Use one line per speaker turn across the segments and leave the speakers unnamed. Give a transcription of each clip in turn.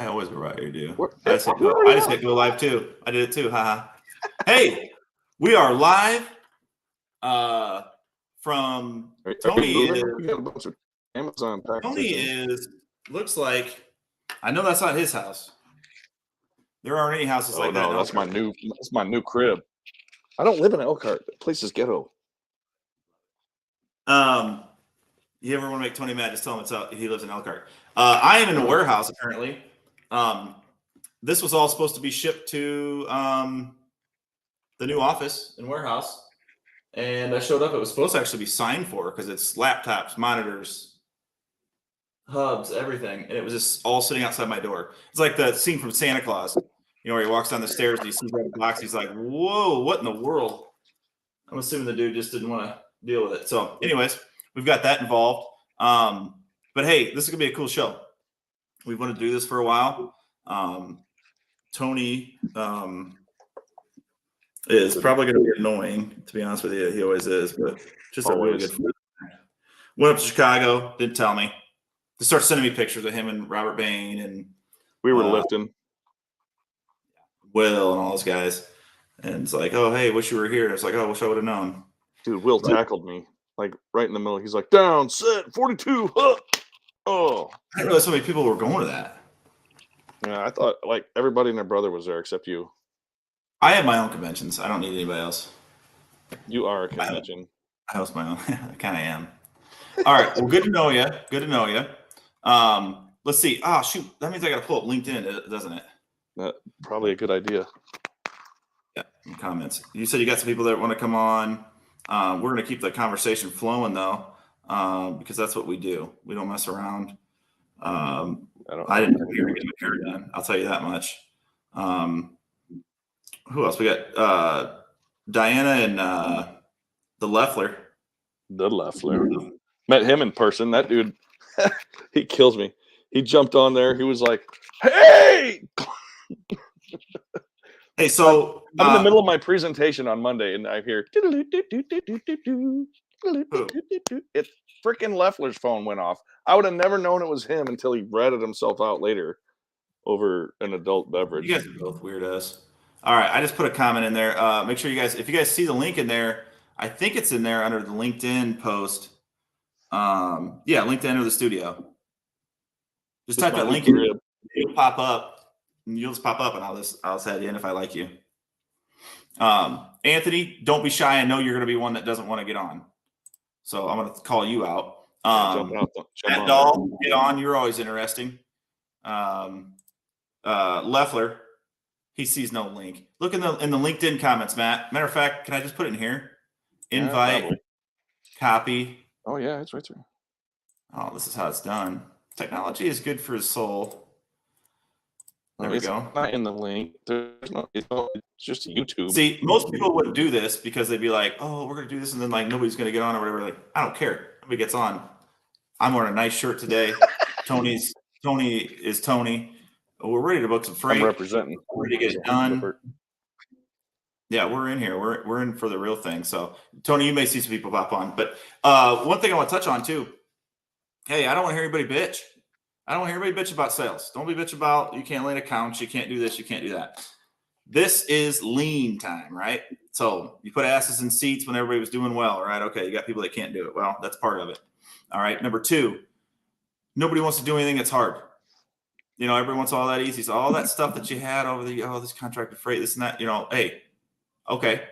I always go right here, dude.
What?
I just hit go live too. I did it too. Haha. Hey, we are live. From Tony is.
We got a bunch of Amazon packages.
Tony is looks like. I know that's not his house. There aren't any houses like that.
No, that's my new crib. I don't live in Elkhart. The place is ghetto.
You ever want to make Tony mad? Just tell him he lives in Elkhart. I am in a warehouse apparently. This was all supposed to be shipped to the new office and warehouse, and I showed up. It was supposed to actually be signed for because it's laptops, monitors, hubs, everything, and it was just all sitting outside my door. It's like the scene from Santa Claus, where he walks down the stairs and he sees that box. He's like, "Whoa, what in the world?" I'm assuming the dude just didn't want to deal with it. So, anyways, we've got that involved. But hey, this is gonna be a cool show. We've wanted to do this for a while. Tony is probably going to be annoying, to be honest with you. He always is, but just a really good friend. Went up to Chicago, didn't tell me. They started sending me pictures of him and Robert Bain and
we were lifting.
Will and all those guys. And it's like, oh, hey, wish you were here. And it's like, oh, wish I would have known.
Dude, Will tackled me like right in the middle. He's like, down, set, 42. Oh.
I didn't realize so many people were going to that.
Yeah, I thought like everybody and their brother was there except you.
I have my own conventions. I don't need anybody else.
You are a convention.
I host my own. I kind of am. All right. Well, good to know you. Good to know you. Let's see. Oh, shoot. That means I got to pull up LinkedIn, doesn't it?
Probably a good idea.
Yeah. Comments. You said you got some people that want to come on. We're going to keep the conversation flowing, though, because that's what we do. We don't mess around. I didn't come here to get my hair done. I'll tell you that much. Who else? We got Diana and the Leffler.
The Leffler. Met him in person. That dude, he kills me. He jumped on there. He was like, hey!
Hey, so
I'm in the middle of my presentation on Monday, and I hear it's freaking Leffler's phone went off. I would have never known it was him until he ratted himself out later over an adult beverage.
You guys are both weirdos. All right, I just put a comment in there. Make sure if you guys see the link in there, I think it's in there under the LinkedIn post. LinkedIn or the studio. Just type that link in. It'll pop up. You'll just pop up, and I'll just add you in if I like you. Anthony, don't be shy. I know you're going to be one that doesn't want to get on, so I'm going to call you out. Matt Dahl, get on. You're always interesting. Leffler, he sees no link. Look in the LinkedIn comments, Matt. Matter of fact, can I just put it in here? Invite, copy.
Oh yeah, it's right there.
Oh, this is how it's done. Technology is good for his soul. There we go.
Not in the link. It's just YouTube.
See, most people wouldn't do this because they'd be like, "Oh, we're gonna do this," and then like nobody's gonna get on or whatever. Like, I don't care. Nobody gets on. I'm wearing a nice shirt today. Tony is Tony. We're ready to book some freight.
I'm representing.
We're ready to get it done. Yeah, we're in here. We're in for the real thing. So, Tony, you may see some people pop on, but one thing I want to touch on too. Hey, I don't want to hear anybody bitch. I don't want to hear anybody bitch about sales. Don't be bitch about you can't land accounts, you can't do this, you can't do that. This is lean time, right? So you put asses in seats when everybody was doing well, right? Okay, you got people that can't do it. Well, that's part of it. All right. Number two, nobody wants to do anything that's hard. Everybody wants all that easy. So all that stuff that you had over this contracted freight, this and that, hey, okay,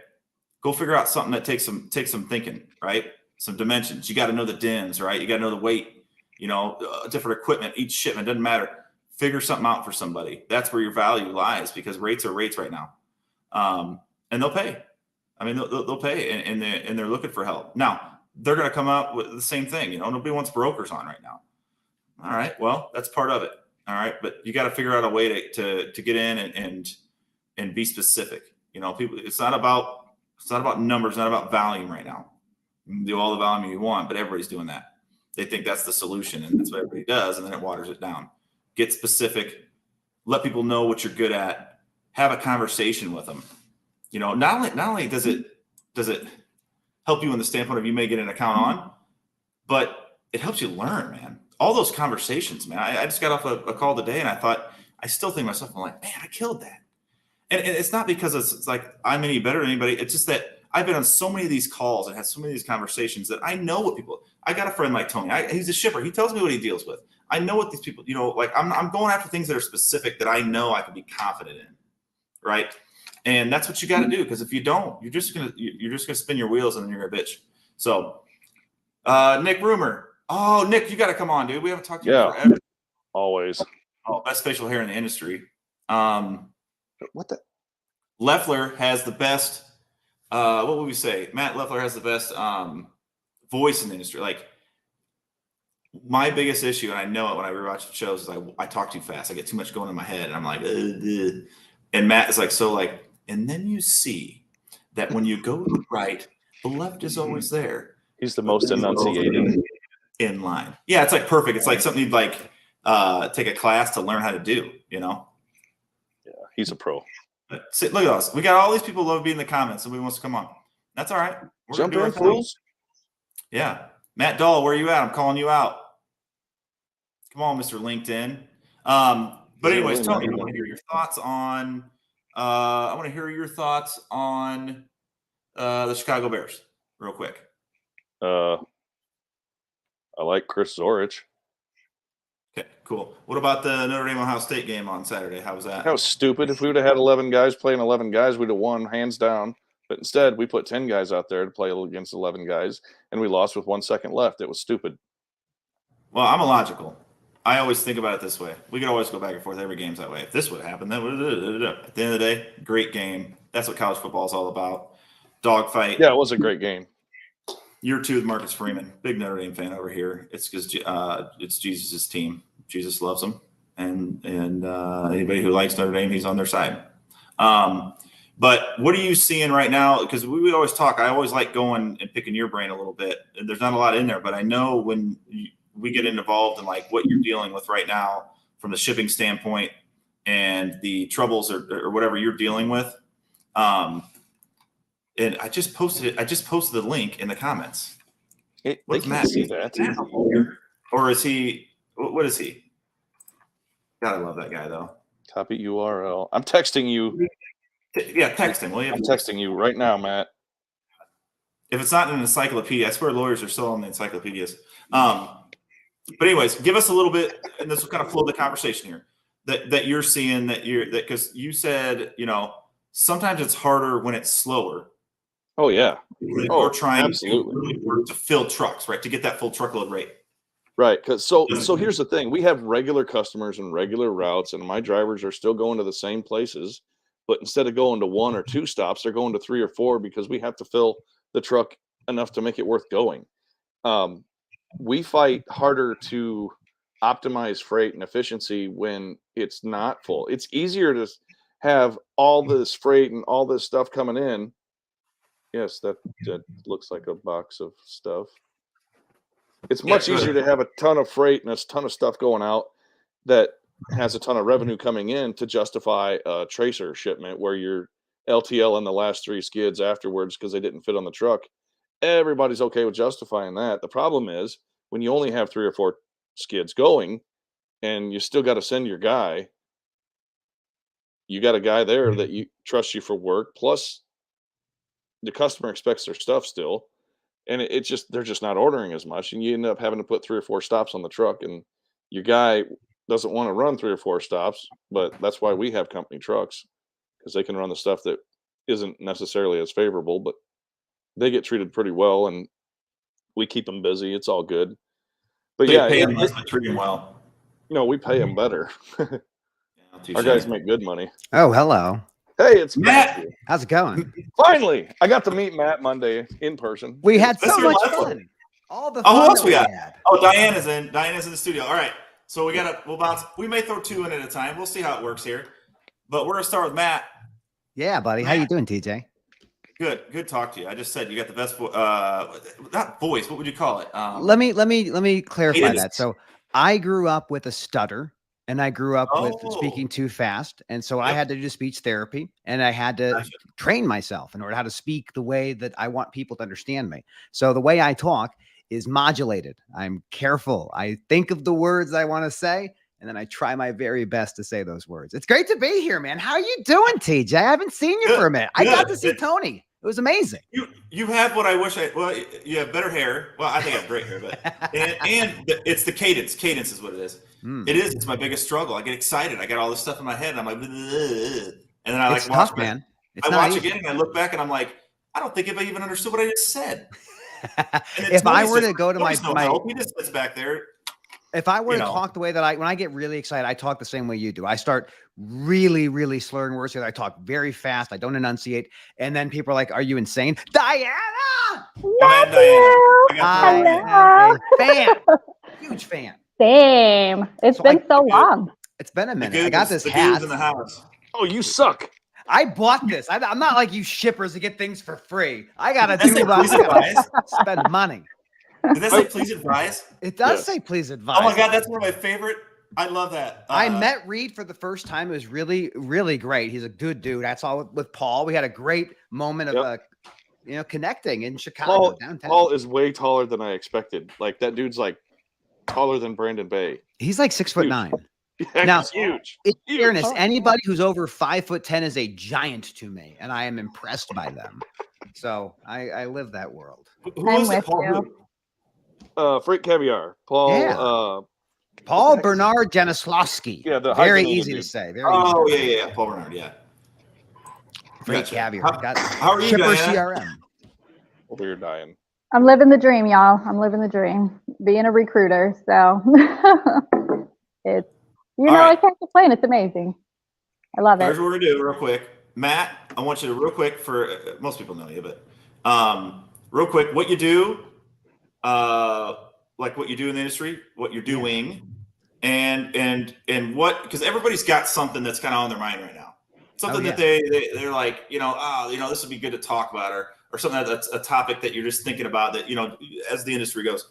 go figure out something that takes some thinking, right? Some dimensions. You got to know the DINs, right? You got to know the weight. Different equipment, each shipment, doesn't matter. Figure something out for somebody. That's where your value lies because rates are rates right now. And they'll pay. I mean, they'll pay and they're looking for help. Now, they're going to come out with the same thing. Nobody wants brokers on right now. All right. Well, that's part of it. All right. But you got to figure out a way to get in and be specific. People, it's not about numbers, not about volume right now. You can do all the volume you want, but everybody's doing that. They think that's the solution, and that's what everybody does, and then it waters it down. Get specific. Let people know what you're good at. Have a conversation with them. Not only does it help you in the standpoint of you may get an account on, but it helps you learn, man. All those conversations, man. I just got off a call today, and I thought I still think to myself, I'm like, man, I killed that. And it's not because it's like I'm any better than anybody. It's just that I've been on so many of these calls and had so many of these conversations that I know what people. I got a friend like Tony. He's a shipper. He tells me what he deals with. I know what these people. Like I'm going after things that are specific that I know I can be confident in, right? And that's what you got to do, because if you don't, you're just gonna spin your wheels and then you're gonna bitch. So, Nick Rumor. Oh, Nick, you got to come on, dude. We haven't talked to you forever.
Always.
Oh, best facial hair in the industry.
What the?
Leffler has the best. What would we say? Matt Leffler has the best voice in the industry. Like, my biggest issue, and I know it when I rewatch the shows, is I talk too fast. I get too much going in my head, and I'm like, and Matt is like, so like, and then you see that when you go to the right, the left is always there.
He's the most enunciated
in line. Yeah, it's like perfect. It's like something you'd like take a class to learn how to do. Yeah,
he's a pro.
But look at us. We got all these people love being in the comments. Somebody wants to come on. That's all right.
We're Jump in, fools.
Yeah. Matt Dahl, where are you at? I'm calling you out. Come on, Mr. LinkedIn. But anyways, Tony, I want to hear your thoughts on the Chicago Bears real quick.
I like Chris Zorich.
Okay, cool. What about the Notre Dame Ohio State game on Saturday? How was that?
That was stupid. If we would have had 11 guys playing 11 guys, we'd have won hands down. But instead, we put 10 guys out there to play against 11 guys, and we lost with 1 second left. It was stupid.
Well, I'm illogical. I always think about it this way. We could always go back and forth. Every game's that way. If this would happen, then at the end of the day, great game. That's what college football is all about. Dogfight.
Yeah, it was a great game.
Year 2 with Marcus Freeman, big Notre Dame fan over here. It's because it's Jesus' team. Jesus loves them, and anybody who likes Notre Dame, he's on their side. But what are you seeing right now? Because we always talk. I always like going and picking your brain a little bit. There's not a lot in there, but I know when we get involved in like what you're dealing with right now from the shipping standpoint and the troubles or whatever you're dealing with. And I just posted it. I just posted the link in the comments.
They can see that.
Or is he? What is he? God, I love that guy though.
Copy URL. I'm texting you.
Yeah, text him, will you?
I'm texting you right now, Matt.
If it's not in an encyclopedia, I swear lawyers are still on the encyclopedias. But anyways, give us a little bit, and this will kind of flow the conversation here. That you're seeing that because you said sometimes it's harder when it's slower.
Oh yeah.
We're trying to fill trucks, right? To get that full truckload rate.
Right. So here's the thing. We have regular customers and regular routes, and my drivers are still going to the same places, but instead of going to 1 or 2 stops, they're going to 3 or 4 because we have to fill the truck enough to make it worth going. We fight harder to optimize freight and efficiency when it's not full. It's easier to have all this freight and all this stuff coming in. Yes, that looks like a box of stuff. It's much easier to have a ton of freight and a ton of stuff going out that has a ton of revenue coming in to justify a tracer shipment where you're LTL in the last 3 skids afterwards because they didn't fit on the truck. Everybody's okay with justifying that. The problem is when you only have 3 or 4 skids going and you still got to send your guy, you got a guy there that you trust you for work. Plus the customer expects their stuff still. And they're just not ordering as much. And you end up having to put 3 or 4 stops on the truck. And your guy doesn't want to run 3 or 4 stops, but that's why we have company trucks, because they can run the stuff that isn't necessarily as favorable, but they get treated pretty well and we keep them busy. It's all good. But
they pay them less, but treat them well.
We pay them better. Our guys make good money.
Oh, hello.
Hey, it's Matt.
How's it going?
Finally, I got to meet Matt Monday in person.
We had so much fun. All the
fun.
Who
else we got? Oh, Diana's in. Diana's in the studio. All right. So we'll bounce. We may throw 2 in at a time. We'll see how it works here. But we're gonna start with Matt.
Yeah, buddy. Matt. How you doing, TJ?
Good. Good talk to you. I just said you got the best not voice. What would you call it?
Let me clarify that. So I grew up with a stutter. And I grew up with speaking too fast. And so I had to do speech therapy and I had to train myself in order how to speak the way that I want people to understand me. So the way I talk is modulated. I'm careful. I think of the words I want to say And then I try my very best to say those words. It's great to be here, man. How are you doing, TJ? I haven't seen you for a minute. I got to see Tony. It was amazing.
You have what I wish I. Well, you have better hair. Well, I think I have great hair, but and it's the cadence. Cadence is what it is. It is. It's my biggest struggle. I get excited. I got all this stuff in my head, and I'm like, and then I
it's tough, man.
I watch again, and I look back, and I'm like, I don't think I even understood what I just said.
If I were to go to my
he just sits back there.
If I were to talk the way that when I get really excited, I talk the same way you do. I start really, really slurring words. I talk very fast. I don't enunciate. And then people are like, are you insane? Diana!
Diana.
I am a fan. Huge fan.
Same. It's been so long.
It's been a minute. I got this hat.
In the house.
Oh, you suck.
I bought this. I'm not like you shippers that get things for free. I got to spend money.
Did that say please advise?
It does say please advise.
Oh my God, that's one of my favorite. I love that.
I met Reed for the first time. It was really, really great. He's a good dude. That's all with Paul. We had a great moment of connecting in Chicago downtown.
Paul is way taller than I expected. Like that dude's like taller than Brandon Bay.
He's like 6'9".
Yeah,
now,
he's huge.
In fairness, anybody who's over 5'10" is a giant to me, and I am impressed by them. So I live that world.
I'm with you.
Frank Caviar, Paul.
Paul Bernard Janislawski.
Yeah, the
very easy to say. Very
yeah, Paul Bernard. Yeah.
Frank Caviar.
How are you,
Shipper
Diana?
CRM.
Well, you're dying.
I'm living the dream, y'all. I'm living the dream. Being a recruiter, so it's I can't complain. It's amazing. I love it.
Here's what we're gonna do, real quick. Matt, I want you to real quick for most people know you, but real quick, what you do. Like what you do in the industry, what you're doing, and what, because everybody's got something that's kind of on their mind right now. Something that they're like, this would be good to talk about, or something that's a topic that you're just thinking about that, as the industry goes.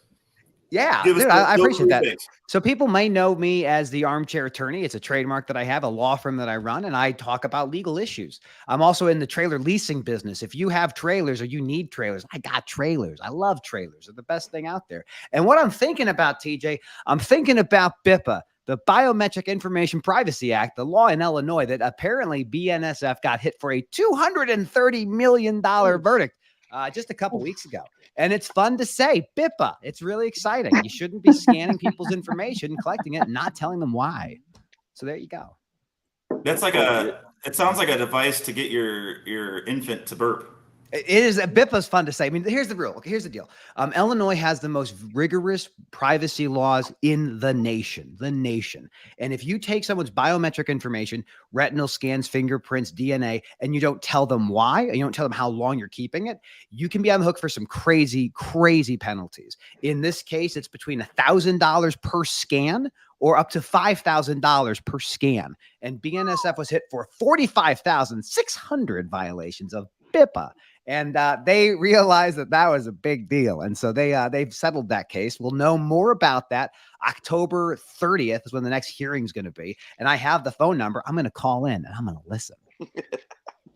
Yeah, dude, I appreciate that. So people may know me as the Armchair Attorney. It's a trademark that I have, a law firm that I run, and I talk about legal issues. I'm also in the trailer leasing business. If you have trailers or you need trailers, I got trailers. I love trailers. They're the best thing out there. And what I'm thinking about, TJ, I'm thinking about BIPA, the Biometric Information Privacy Act, the law in Illinois that apparently BNSF got hit for a $230 million verdict just a couple weeks ago. And it's fun to say BIPA. It's really exciting. You shouldn't be scanning people's information, collecting it, and not telling them why. So there you go.
That's like it sounds like a device to get your infant to burp.
It is. BIPA is fun to say. I mean, here's the rule. Okay, here's the deal. Illinois has the most rigorous privacy laws in the nation. And if you take someone's biometric information, retinal scans, fingerprints, DNA, and you don't tell them why, and you don't tell them how long you're keeping it, you can be on the hook for some crazy, crazy penalties. In this case, it's between $1,000 per scan or up to $5,000 per scan. And BNSF was hit for 45,600 violations of BIPA. And they realized that was a big deal. And so they've settled that case. We'll know more about that. October 30th is when the next hearing is going to be. And I have the phone number. I'm going to call in and I'm going to listen.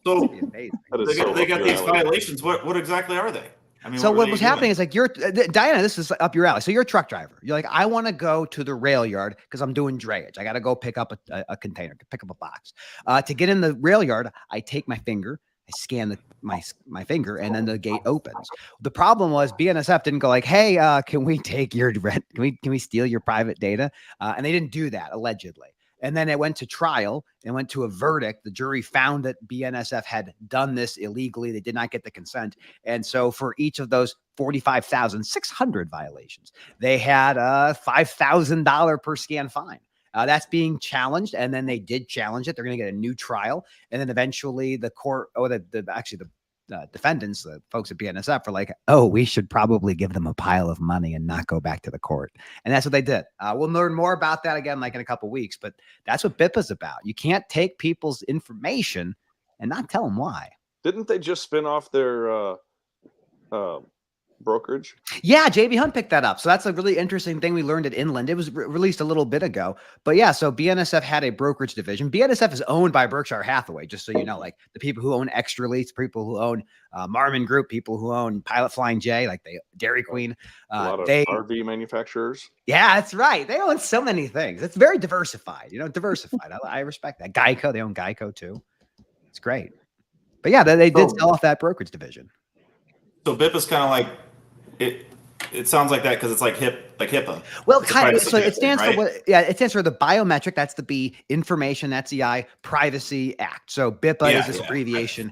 So they got these violations. What exactly are they? I mean, so what was happening
is like Diana, this is up your alley. So you're a truck driver. You're like, I want to go to the rail yard because I'm doing drayage. I got to go pick up a container, pick up a box. To get in the rail yard, I take my finger. I scan my finger and then the gate opens. The problem was BNSF didn't go like, hey, can we take your rent? Can we steal your private data? And they didn't do that allegedly. And then it went to trial and went to a verdict. The jury found that BNSF had done this illegally. They did not get the consent. And so for each of those 45,600 violations, they had a $5,000 per scan fine. That's being challenged, and then they did challenge it. They're going to get a new trial, and then eventually the court, or the defendants, the folks at BNSF, are like, "Oh, we should probably give them a pile of money and not go back to the court." And that's what they did. We'll learn more about that again, like in a couple of weeks. But that's what BIPA is about. You can't take people's information and not tell them why.
Didn't they just spin off their brokerage?
Yeah, JB Hunt picked that up. So that's a really interesting thing we learned at Inland. It was released a little bit ago. But yeah, so BNSF had a brokerage division. BNSF is owned by Berkshire Hathaway, just so you know, like the people who own Extra Lease, people who own Marmon Group, people who own Pilot Flying J, like Dairy Queen.
A lot of
they
RV manufacturers.
Yeah, that's right. They own so many things. It's very diversified, diversified. I respect that. Geico, they own Geico too. It's great. But yeah, they did sell off that brokerage division.
So BIP is kind of like it sounds like that because it's like HIPAA.
Well,
It's a
kind of.
privacy
So it
thing,
stands
right?
for what? Yeah, it stands for the biometric. That's the B. Information. That's the I. Privacy Act. So BIPA is this abbreviation.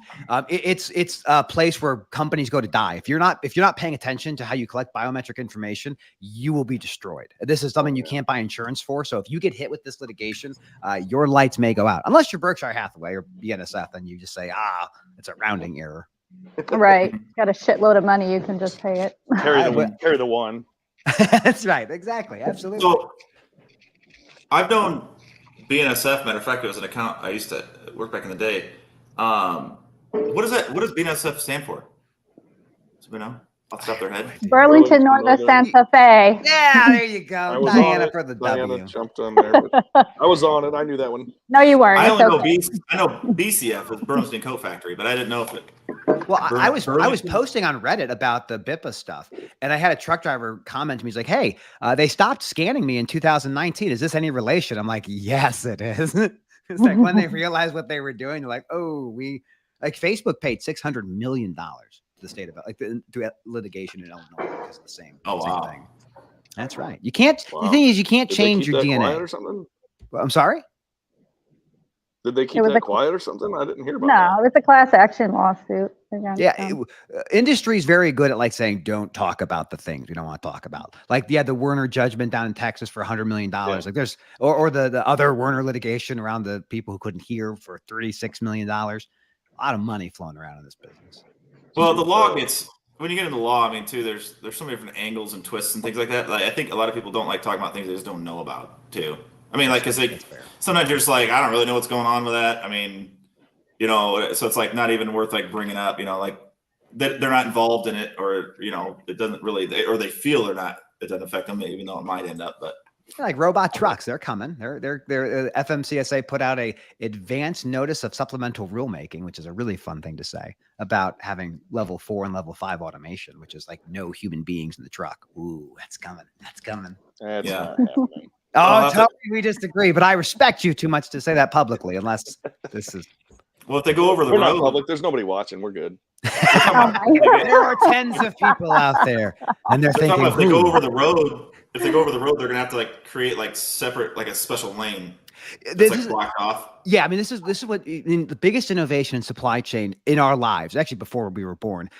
It's a place where companies go to die. If you're not paying attention to how you collect biometric information, you will be destroyed. This is something you can't buy insurance for. So if you get hit with this litigation, your lights may go out. Unless you're Berkshire Hathaway or BNSF, then you just say, it's a rounding error.
Right. Got a shitload of money. You can just pay it.
Carry the one.
That's right. Exactly. Absolutely.
So I've known BNSF. Matter of fact, it was an account I used to work back in the day. What is that? What does BNSF stand for? Do we know? Off the top of their head.
Burlington Northern Santa Fe.
Yeah, there you go. Diana for the
Diana
W.
jumped on there. But I was on it. I knew that one.
No, you weren't.
I
It's
only
okay.
know BCF is Burlington Coat Factory, but I didn't know if it.
Well, I was
Burlington?
posting on Reddit about the BIPA stuff, and I had a truck driver comment to me. He's like, "Hey, they stopped scanning me in 2019. Is this any relation?" I'm like, "Yes, it is." It's like when they realized what they were doing, they're like, "Oh, Facebook paid $600 million to the state of to litigation in Illinois because of the same thing." That's right. You can't.
Wow.
The thing is, you can't
Did they
change
keep
your
that
DNA.
quiet or something?
I'm sorry.
Did they keep
was
that quiet or something? I didn't hear about
No, it's a class action lawsuit. against
Yeah,
them.
industry is very good at like saying, don't talk about the things we don't want to talk about. Like, the Werner judgment down in Texas for $100 million. Like there's, or the other Werner litigation around the people who couldn't hear for $36 million. A lot of money flowing around in this business.
Well, the law gets, when you get into law, I mean, too, there's so many different angles and twists and things like that. Like, I think a lot of people don't like talking about things they just don't know about, too. I mean, like, because sometimes you're just like, I don't really know what's going on with that. I mean, so it's like not even worth like bringing up, like they're not involved in it, or, it doesn't really, or they feel it doesn't affect them, even though it might end up, but.
Like robot trucks, they're coming. They're FMCSA put out a advanced notice of supplemental rulemaking, which is a really fun thing to say about having level 4 and level 5 automation, which is like no human beings in the truck. Ooh, that's coming. That's coming.
That's
Yeah.
not happening.
Tell me we disagree, but I respect you too much to say that publicly, unless this is.
Well, if they go over the
We're not
road,
public. There's nobody watching. We're good.
There are tens of people out there, and they're thinking,
if they go
"Ooh."
over the road, they're gonna have to like create like separate, like a special lane.
This
It's
is-
like blocked off.
Yeah, I mean, this is what the biggest innovation in supply chain in our lives, actually before we were born,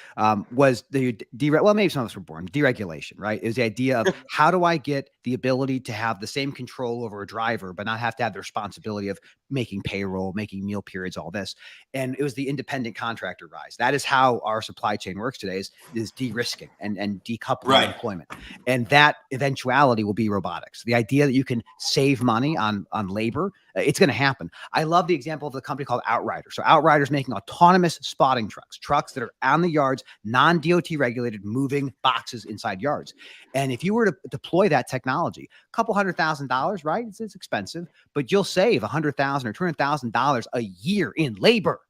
was the well, maybe some of us were born, deregulation, right? Is the idea of how do I get the ability to have the same control over a driver, but not have to have the responsibility of making payroll, making meal periods, all this. And it was the independent contractor rise. That is how our supply chain works today, is de-risking and decoupling employment. And that eventuality will be robotics. The idea that you can save money on labor, it's going to happen. I love the example of the company called Outrider. So Outrider's making autonomous spotting trucks that are on the yards, non-DOT regulated, moving boxes inside yards. And if you were to deploy that technology, a couple $100,000, right? It's expensive, but you'll save $100,000 or $200,000 a year in labor.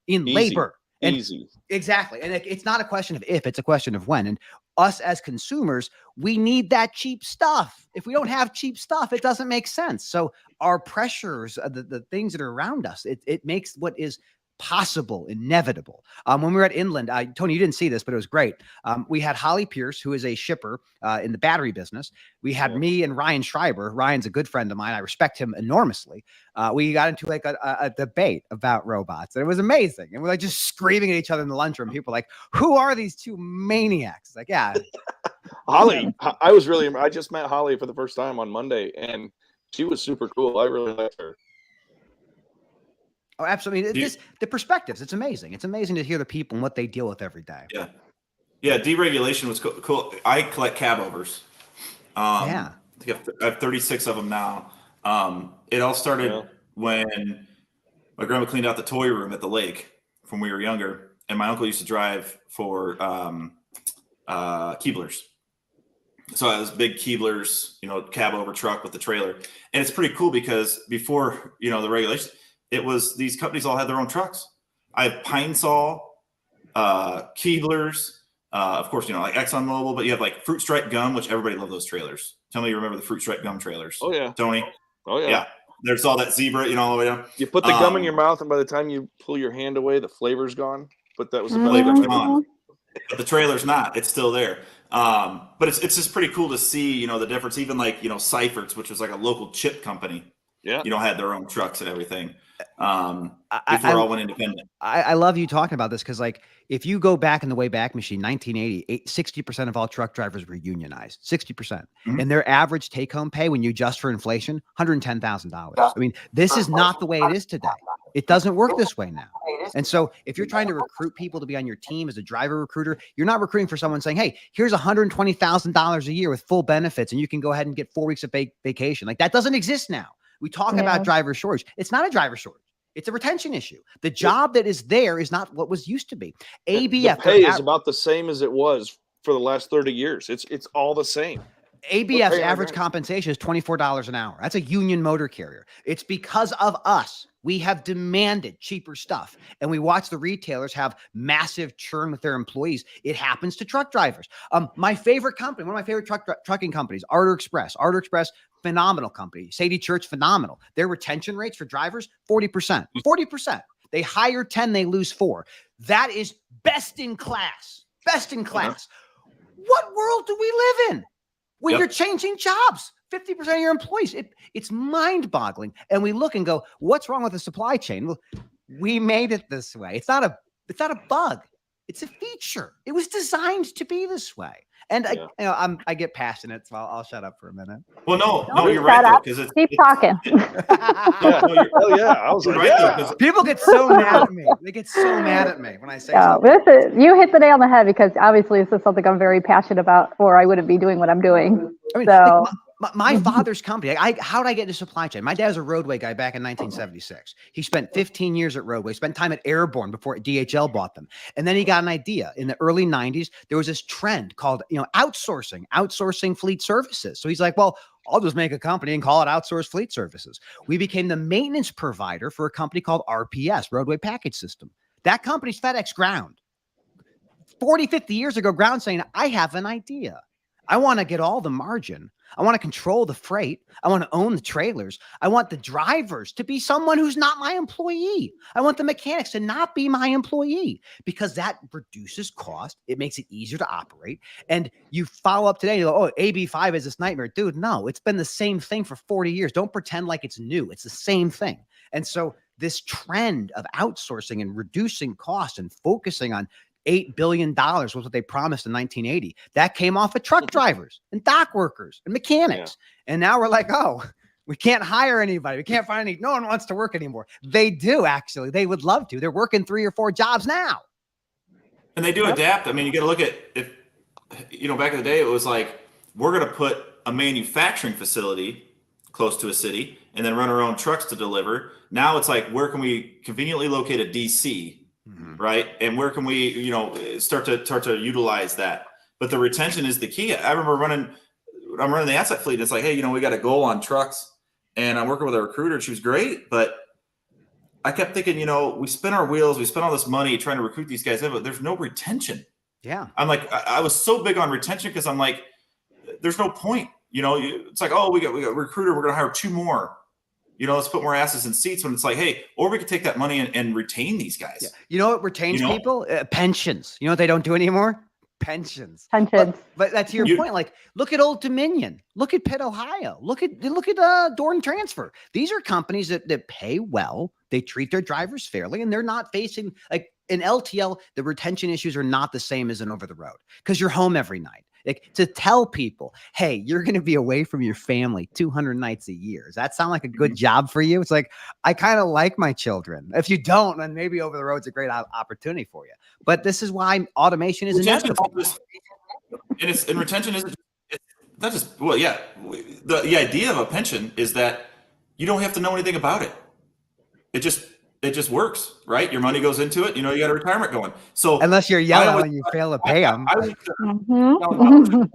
And
Easy.
exactly. And it's not a question of if, it's a question of when. And us as consumers, we need that cheap stuff. If we don't have cheap stuff, it doesn't make sense. So our pressures, the things that are around us, it makes what is possible inevitable. When we were at Inland, Tony, you didn't see this, but it was great. We had Holly Pierce, who is a shipper in the battery business. We had me and Ryan Schreiber. Ryan's a good friend of mine. I respect him enormously. We got into like a debate about robots, and it was amazing. And we're like just screaming at each other in the lunchroom. People were like, who are these two maniacs? It's like, yeah.
Holly, I just met Holly for the first time on Monday, and she was super cool. I really liked her.
Oh, absolutely. The perspectives, it's amazing. It's amazing to hear the people and what they deal with every day.
Yeah. Deregulation was cool. I collect cab overs. I have 36 of them now. It all started when my grandma cleaned out the toy room at the lake from when we were younger, and my uncle used to drive for Keeblers. So I was big Keeblers, cab over truck with the trailer. And it's pretty cool because before, the regulations, it was these companies all had their own trucks. I have Pine Sol, Keeblers, of course, like ExxonMobil, but you have like Fruit Stripe Gum, which everybody loved those trailers. Tell me you remember the Fruit Stripe Gum trailers.
Oh, yeah.
Tony?
Oh, yeah.
Yeah. There's all that zebra, all the way down.
You put the gum in your mouth, and by the time you pull your hand away, the flavor's gone. But that was the
flavor's gone. But the trailer's not. It's still there. But it's just pretty cool to see, the difference. Even like, Seifert's, which was like a local chip company, had their own trucks and everything. Before all went independent.
I love you talking about this because, like, if you go back in the Wayback Machine, 1980, 60% of all truck drivers were unionized. 60%, and their average take-home pay, when you adjust for inflation, $110,000. I mean, this is not the way it is today. It doesn't work this way now. And so, if you're trying to recruit people to be on your team as a driver recruiter, you're not recruiting for someone saying, "Hey, here's $120,000 a year with full benefits, and you can go ahead and get 4 weeks of vacation." Like, that doesn't exist now. We talk about driver shortage. It's not a driver shortage. It's a retention issue. The job that is there is not what was used to be. ABF
the pay is about the same as it was for the last 30 years. It's all the same.
ABF's average compensation is $24 an hour. That's a union motor carrier. It's because of us. We have demanded cheaper stuff, and we watch the retailers have massive churn with their employees. It happens to truck drivers. My favorite company, one of my favorite trucking companies, Arter Express. Arter Express, phenomenal company. Sadie Church, phenomenal. Their retention rates for drivers, 40%. 40%. They hire 10, they lose 4. That is best in class. Best in class. What world do we live in when you're changing jobs? 50% of your employees. It's mind-boggling. And we look and go, what's wrong with the supply chain? Well, we made it this way. It's not a bug. It's a feature. It was designed to be this way. And I get passionate, so I'll shut up for a minute.
Well, no, you're right.
Keep talking.
I was like,
people get so mad at me. They get so mad at me when I say
something. You hit the nail on the head, because obviously this is something I'm very passionate about, or I wouldn't be doing what I'm doing.
I mean,
so.
My father's company, how did I get into supply chain? My dad was a roadway guy back in 1976. He spent 15 years at Roadway, spent time at Airborne before DHL bought them. And then he got an idea. In the early 90s, there was this trend called, outsourcing fleet services. So he's like, well, I'll just make a company and call it Outsourced Fleet Services. We became the maintenance provider for a company called RPS, Roadway Package System. That company's FedEx Ground. 40, 50 years ago, Ground saying, I have an idea. I want to get all the margin. I want to control the freight. I want to own the trailers. I want the drivers to be someone who's not my employee. I want the mechanics to not be my employee, because that reduces cost. It makes it easier to operate. And you follow up today, you go, oh, AB5 is this nightmare. Dude, no, it's been the same thing for 40 years. Don't pretend like it's new. It's the same thing. And so this trend of outsourcing and reducing costs and focusing on $8 billion was what they promised in 1980. That came off of truck drivers and dock workers and mechanics. And now we're like, oh, we can't hire anybody. We can't find no one wants to work anymore. They do, actually. They would love to. They're working 3 or 4 jobs now.
And they do adapt. I mean, you got to look at if, back in the day, it was like, we're going to put a manufacturing facility close to a city and then run our own trucks to deliver. Now it's like, where can we conveniently locate a DC? Right. And where can we, start to utilize that? But the retention is the key. I remember I'm running the asset fleet. And it's like, hey, we got a goal on trucks, and I'm working with a recruiter. She was great, but I kept thinking, we spin our wheels, we spend all this money trying to recruit these guys in, but there's no retention.
Yeah.
I'm like, I was so big on retention because I'm like, there's no point. It's like, oh, we got a recruiter. We're going to hire 2 more. Let's put more asses in seats, when it's like, hey, or we could take that money and retain these guys.
Yeah. You know what retains people? Pensions. You know what they don't do anymore? Pensions.
Pensions.
But that's your point. Like, look at Old Dominion. Look at Pitt, Ohio. Look at Dorn Transfer. These are companies that pay well. They treat their drivers fairly, and they're not facing, like, in LTL, the retention issues are not the same as in over the road, because you're home every night. Like, to tell people, hey, you're going to be away from your family 200 nights a year. Does that sound like a good job for you? It's like, I kind of like my children. If you don't, then maybe over the road's a great opportunity for you. But this is why automation is inevitable.
And retention isn't not just, well, yeah. The idea of a pension is that you don't have to know anything about it. It just it just works, right? Your money goes into it. You know, you got a retirement going. So
Unless you're yellow and you fail to pay them.
I was
Mhm.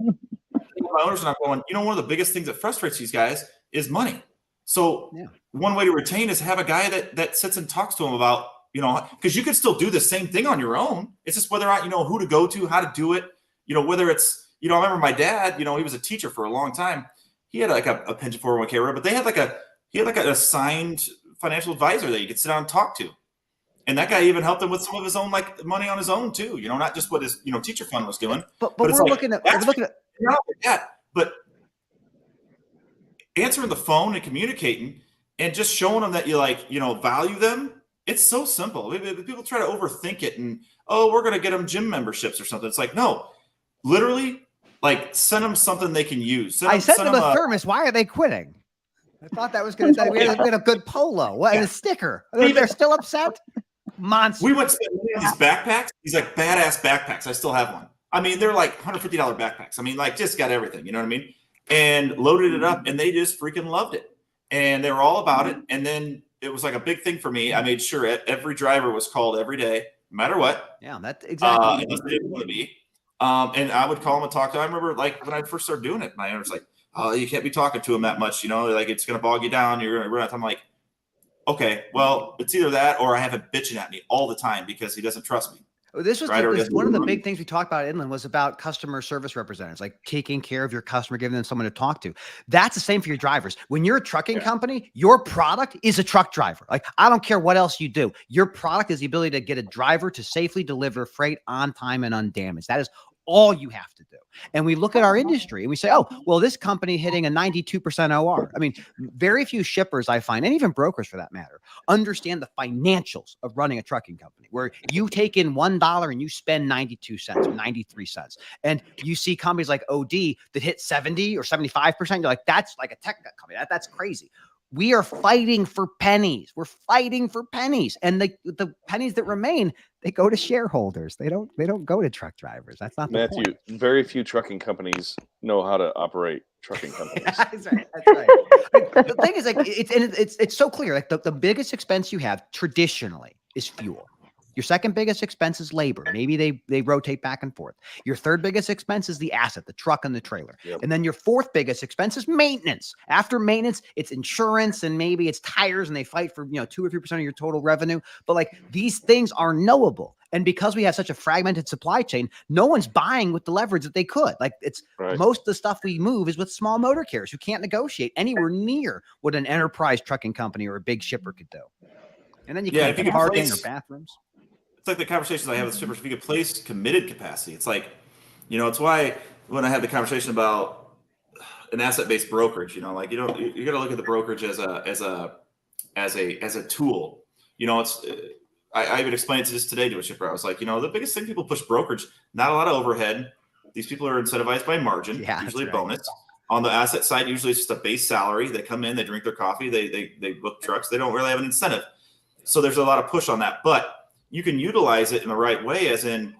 my owners and I'm going, you know, one of the biggest things that frustrates these guys is money. So
Yeah.
one way to retain is have a guy that sits and talks to them about, you know, because you could still do the same thing on your own. It's just whether or not you know who to go to, how to do it. You know, whether it's, you know, I remember my dad, you know, he was a teacher for a long time. He had like a pension 401k, but they had like an assigned financial advisor that you could sit down and talk to. And that guy even helped him with some of his own like money on his own too. You know, not just what his, you know, teacher fund was doing.
But
it's
we're
like,
looking at
not like that, but answering the phone and communicating and just showing them that you like, you know, value them. It's so simple. People try to overthink it and, oh, we're going to get them gym memberships or something. It's like, no, literally, like send them something they can use.
I sent them a thermos. Why are they quitting? I thought that was going to we had a good polo. What, and a sticker. They're still upset? Monster.
We went to these backpacks. These like badass backpacks. I still have one. I mean, they're like $150 backpacks. I mean, like just got everything. You know what I mean? And loaded it up, and they just freaking loved it. And they were all about it. And then it was like a big thing for me. I made sure every driver was called every day, no matter what.
Yeah, that's exactly.
Unless they didn't want to be. And I would call them and talk to them. I remember like when I first started doing it, my owner was like, oh, you can't be talking to him that much. You know, like it's going to bog you down. You're going to run out. I'm like, okay, well, it's either that or I have him bitching at me all the time because he doesn't trust me.
This was one of the big things we talked about at Inland was about customer service representatives, like taking care of your customer, giving them someone to talk to. That's the same for your drivers. When you're a trucking company, your product is a truck driver. Like, I don't care what else you do. Your product is the ability to get a driver to safely deliver freight on time and undamaged. That is all you have to do. And we look at our industry and we say, oh, well, this company hitting a 92% OR. I mean, very few shippers I find, and even brokers for that matter, understand the financials of running a trucking company where you take in $1 and you spend 92 cents or 93 cents. And you see companies like OD that hit 70 or 75%. You're like, that's like a tech company. That's crazy. We are fighting for pennies. We're fighting for pennies. And the pennies that remain, they go to shareholders. They don't go to truck drivers. That's not
Matthew.
the point.
Very few trucking companies know how to operate trucking companies.
That's right. That's right. The thing is, like, it's so clear. Like the biggest expense you have traditionally is fuel. Your second biggest expense is labor. Maybe they rotate back and forth. Your third biggest expense is the asset, the truck and the trailer.
Yep.
And then your fourth biggest expense is maintenance. After maintenance, it's insurance and maybe it's tires, and they fight for 2 or 3% of your total revenue. But like these things are knowable. And because we have such a fragmented supply chain, no one's buying with the leverage that they could. Like it's most of the stuff we move is with small motor carriers who can't negotiate anywhere near what an enterprise trucking company or a big shipper could do. And then you can't get parking or bathrooms.
It's like the conversations I have with shippers. If you could place committed capacity, it's like, it's why when I had the conversation about an asset-based brokerage, like you got to look at the brokerage as a tool. I even explained to this today to a shipper. I was like, the biggest thing people push brokerage, not a lot of overhead. These people are incentivized by margin, usually a bonus. On the asset side, usually it's just a base salary. They come in, they drink their coffee, they book trucks. They don't really have an incentive. So there's a lot of push on that. But you can utilize it in the right way, as in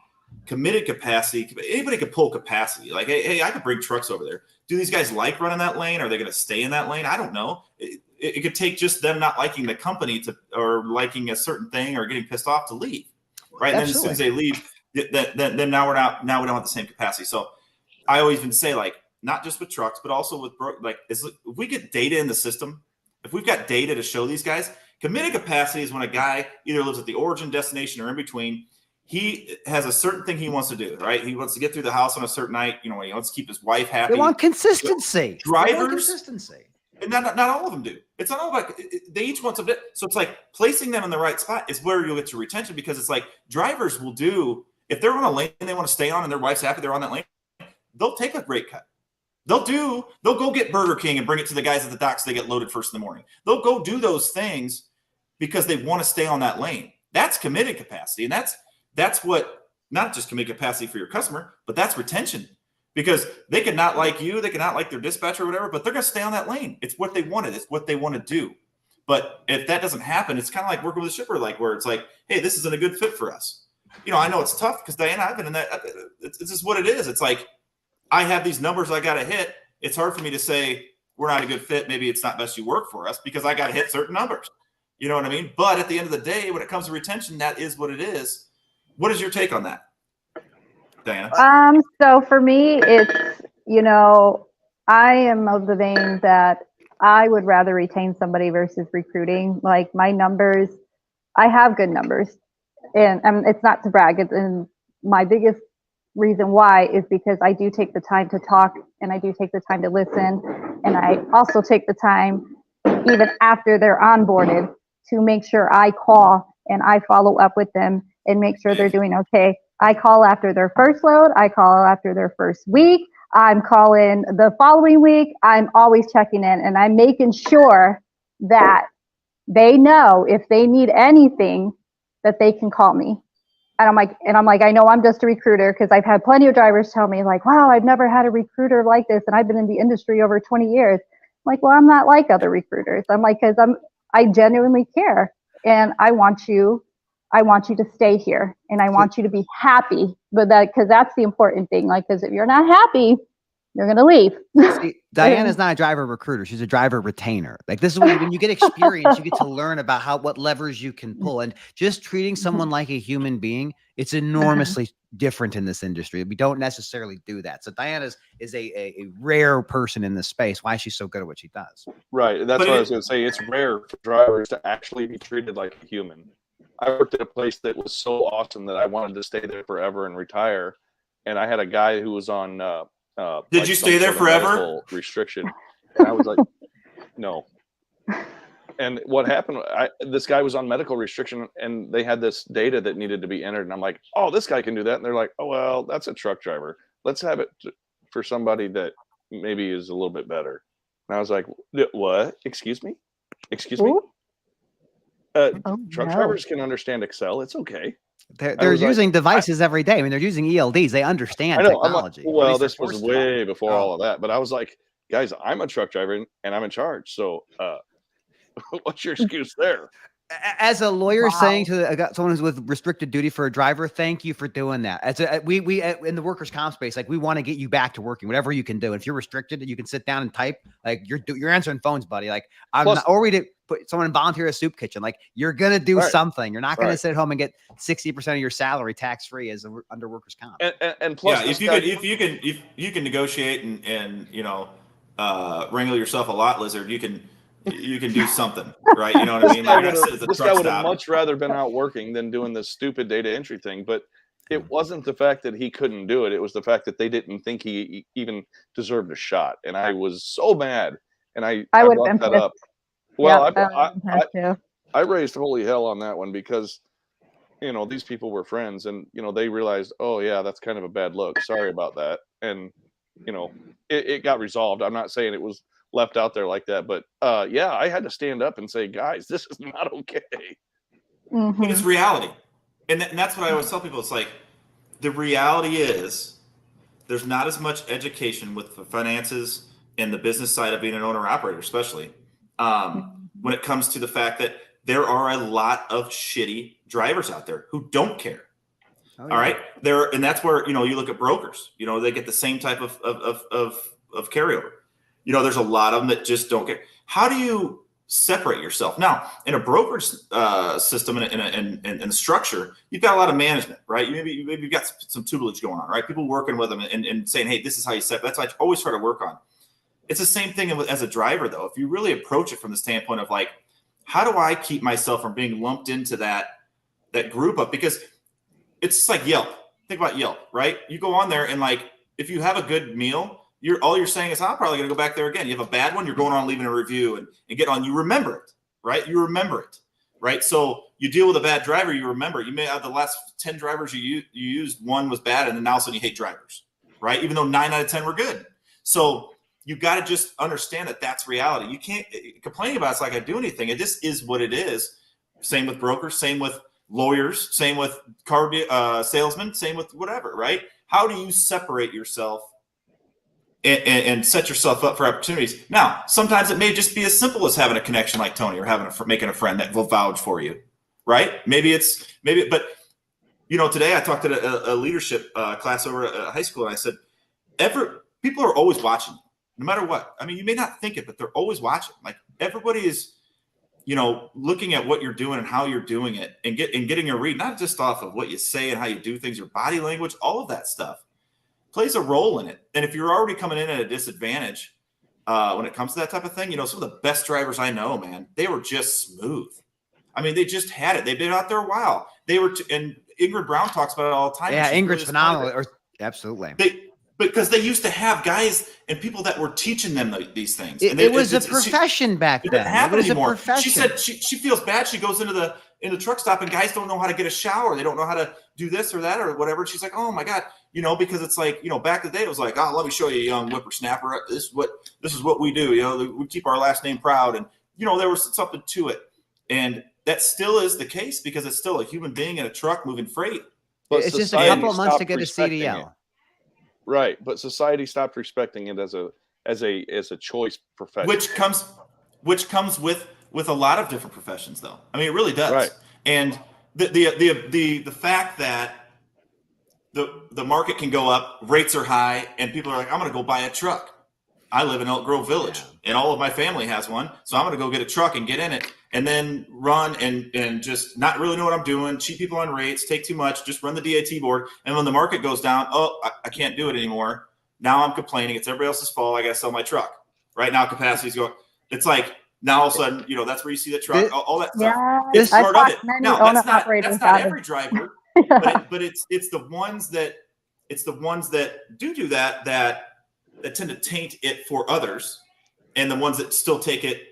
committed capacity. Anybody could pull capacity. Like, hey, I could bring trucks over there. Do these guys like running that lane? Are they going to stay in that lane? I don't know. It could take just them not liking the company or liking a certain thing or getting pissed off to leave, right? And then as soon as they leave, then now we don't have the same capacity. So I always even say, like, not just with trucks, but also with if we get data in the system, if we've got data to show these guys, committed capacity is when a guy either lives at the origin, destination, or in between. He has a certain thing he wants to do, right? He wants to get through the house on a certain night. He wants to keep his wife happy.
They want consistency.
Drivers, and not all of them do. It's not all about. They each want something. So it's like placing them in the right spot is where you'll get to retention, because it's like drivers will do, if they're on a lane they want to stay on and their wife's happy they're on that lane, they'll take a rate cut. They'll go get Burger King and bring it to the guys at the docks. So they get loaded first in the morning. They'll go do those things because they want to stay on that lane. That's committed capacity. And that's what, not just committed capacity for your customer, but that's retention, because they could not like you. They could not like their dispatcher or whatever, but they're going to stay on that lane. It's what they wanted. It's what they want to do. But if that doesn't happen, it's kind of like working with a shipper, like where it's like, hey, this isn't a good fit for us. I know it's tough because Diana, I've been in that. It's just what it is. It's like, I have these numbers I got to hit. It's hard for me to say we're not a good fit. Maybe it's not best you work for us, because I got to hit certain numbers. You know what I mean? But at the end of the day, when it comes to retention, that is what it is. What is your take on that, Diana?
So for me, it's, I am of the vein that I would rather retain somebody versus recruiting. Like my numbers, I have good numbers, and it's not to brag. And my biggest reason why is because I do take the time to talk, and I do take the time to listen, and I also take the time, even after they're onboarded, to make sure I call and I follow up with them and make sure they're doing okay. I call after their first load. I call after their first week. I'm calling the following week. I'm always checking in, and I'm making sure that they know if they need anything that they can call me. And I'm like, I know I'm just a recruiter, because I've had plenty of drivers tell me like, wow, I've never had a recruiter like this, and I've been in the industry over 20 years. I'm like, well, I'm not like other recruiters. I'm like, because I genuinely care, and I want you to stay here, and I want you to be happy. But because that's the important thing. Like, because if you're not happy, you're going to leave.
See, Diana's not a driver recruiter. She's a driver retainer. Like, this is when you get experience, you get to learn about what levers you can pull, and just treating someone like a human being. It's enormously different in this industry. We don't necessarily do that. So Diana is a rare person in this space. Why she's so good at what she does.
Right. That's what I was going to say. It's rare for drivers to actually be treated like a human. I worked at a place that was so awesome that I wanted to stay there forever and retire. And I had a guy who was on
did you stay there forever?
Restriction. And I was like, no. And what happened, this guy was on medical restriction, and they had this data that needed to be entered. And I'm like, oh, this guy can do that. And they're like, oh, well, that's a truck driver. Let's have it for somebody that maybe is a little bit better. And I was like, what? Excuse me? Truck drivers can understand Excel. It's okay.
They're using devices every day. I mean, they're using ELDs. They understand technology.
Like, well, this was way before all of that. But I was like, guys, I'm a truck driver and I'm in charge. So what's your excuse there?
As a lawyer saying to someone who's with restricted duty for a driver, thank you for doing that. As we in the workers' comp space, like, we want to get you back to working, whatever you can do. If you're restricted, you can sit down and type. Like, you're answering phones, buddy. Like, or we did put someone in volunteer a soup kitchen. Like, you're gonna do something. You're not gonna sit at home and get 60% of your salary tax free as under workers' comp.
And plus,
if you can negotiate and wrangle yourself a lot, Lizard, you can do something, right? You know what I mean? Like,
this guy would have much rather been out working than doing this stupid data entry thing. But it wasn't the fact that he couldn't do it. It was the fact that they didn't think he even deserved a shot. And I was so mad. And I
would
brought
have
that
been
up. Well,
yeah,
I raised holy hell on that one because, these people were friends, and, they realized, oh, yeah, that's kind of a bad look. Sorry about that. And, it got resolved. I'm not saying it was left out there like that, but yeah, I had to stand up and say, guys, this is not okay.
Mm-hmm.
But it's reality. And that's what I always tell people. It's like, the reality is there's not as much education with the finances and the business side of being an owner operator, especially when it comes to the fact that there are a lot of shitty drivers out there who don't care. Oh, yeah. All right. And that's where, you look at brokers, they get the same type of carryover. There's a lot of them that just don't care. How do you separate yourself? Now, in a brokerage system and structure, you've got a lot of management, right? Maybe you've got some tutelage going on, right? People working with them and saying, hey, this is how you separate. That's what I always try to work on. It's the same thing as a driver, though. If you really approach it from the standpoint of like, how do I keep myself from being lumped into that group of, because it's like Yelp. Think about Yelp, right? You go on there and like, if you have a good meal, all you're saying is, I'm probably going to go back there again. You have a bad one, you're going on leaving a review and get on. You remember it, right? You remember it, right? So you deal with a bad driver, you remember. You may have the last 10 drivers you used, one was bad, and then now all of a sudden you hate drivers, right? Even though 9 out of 10 were good. So you got to just understand that that's reality. You can't complain about it's like I do anything. It just is what it is. Same with brokers, same with lawyers, same with car salesmen, same with whatever, right? How do you separate yourself and set yourself up for opportunities? Now, sometimes it may just be as simple as having a connection like Tony, or making a friend that will vouch for you, right? But today I talked to a leadership class over at high school, and I said, people are always watching, no matter what. I mean, you may not think it, but they're always watching. Like, everybody is looking at what you're doing and how you're doing it and getting a read, not just off of what you say and how you do things, your body language, all of that stuff plays a role in it. And if you're already coming in at a disadvantage when it comes to that type of thing, some of the best drivers I know, man, they were just smooth. I mean, they just had it. They've been out there a while. They were, and Ingrid Brown talks about it all the time.
Yeah, Ingrid's phenomenal. Absolutely.
Because they used to have guys and people that were teaching them these things.
It was a profession back then.
It doesn't happen anymore.
A profession.
She said she feels bad. She goes into the truck stop and guys don't know how to get a shower. They don't know how to do this or that or whatever. She's like, oh my God, because it's like, back in the day it was like, oh, let me show you a young whippersnapper. This is what we do. We keep our last name proud. And there was something to it. And that still is the case because it's still a human being in a truck moving freight.
But
it's just a couple of months to get a CDL.
Right, but society stopped respecting it as a choice profession,
which comes with a lot of different professions, though. I mean, it really does.
Right.
And the fact that the market can go up, rates are high, and people are like, I'm going to go buy a truck. I live in Elk Grove Village, and all of my family has one, so I'm going to go get a truck and get in it, and then run and just not really know what I'm doing, cheat people on rates, take too much, just run the DAT board, and when the market goes down, I can't do it anymore. Now I'm complaining. It's everybody else's fault. I got to sell my truck. Right now, capacity's going. It's like now all of a sudden, that's where you see the truck, all that stuff.
Yeah,
It's part of it.
Now,
that's not every driver, but it's the ones that do that tend to taint it for others, and the ones that still take it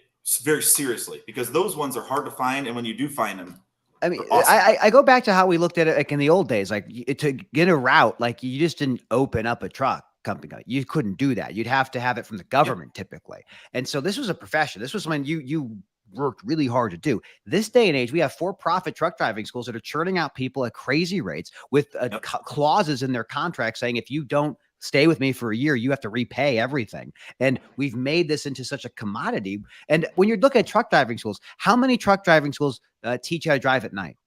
very seriously, because those ones are hard to find, and when you do find them,
I mean,
awesome.
I go back to how we looked at it like in the old days, like to get a route, like you just didn't open up a truck company. You couldn't do that. You'd have to have it from the government typically. And so this was a profession. This was something you worked really hard to do. This day and age, we have for-profit truck driving schools that are churning out people at crazy rates with clauses in their contract saying, if you don't stay with me for a year, you have to repay everything. And we've made this into such a commodity. And when you look at truck driving schools, how many truck driving schools teach you how to drive at night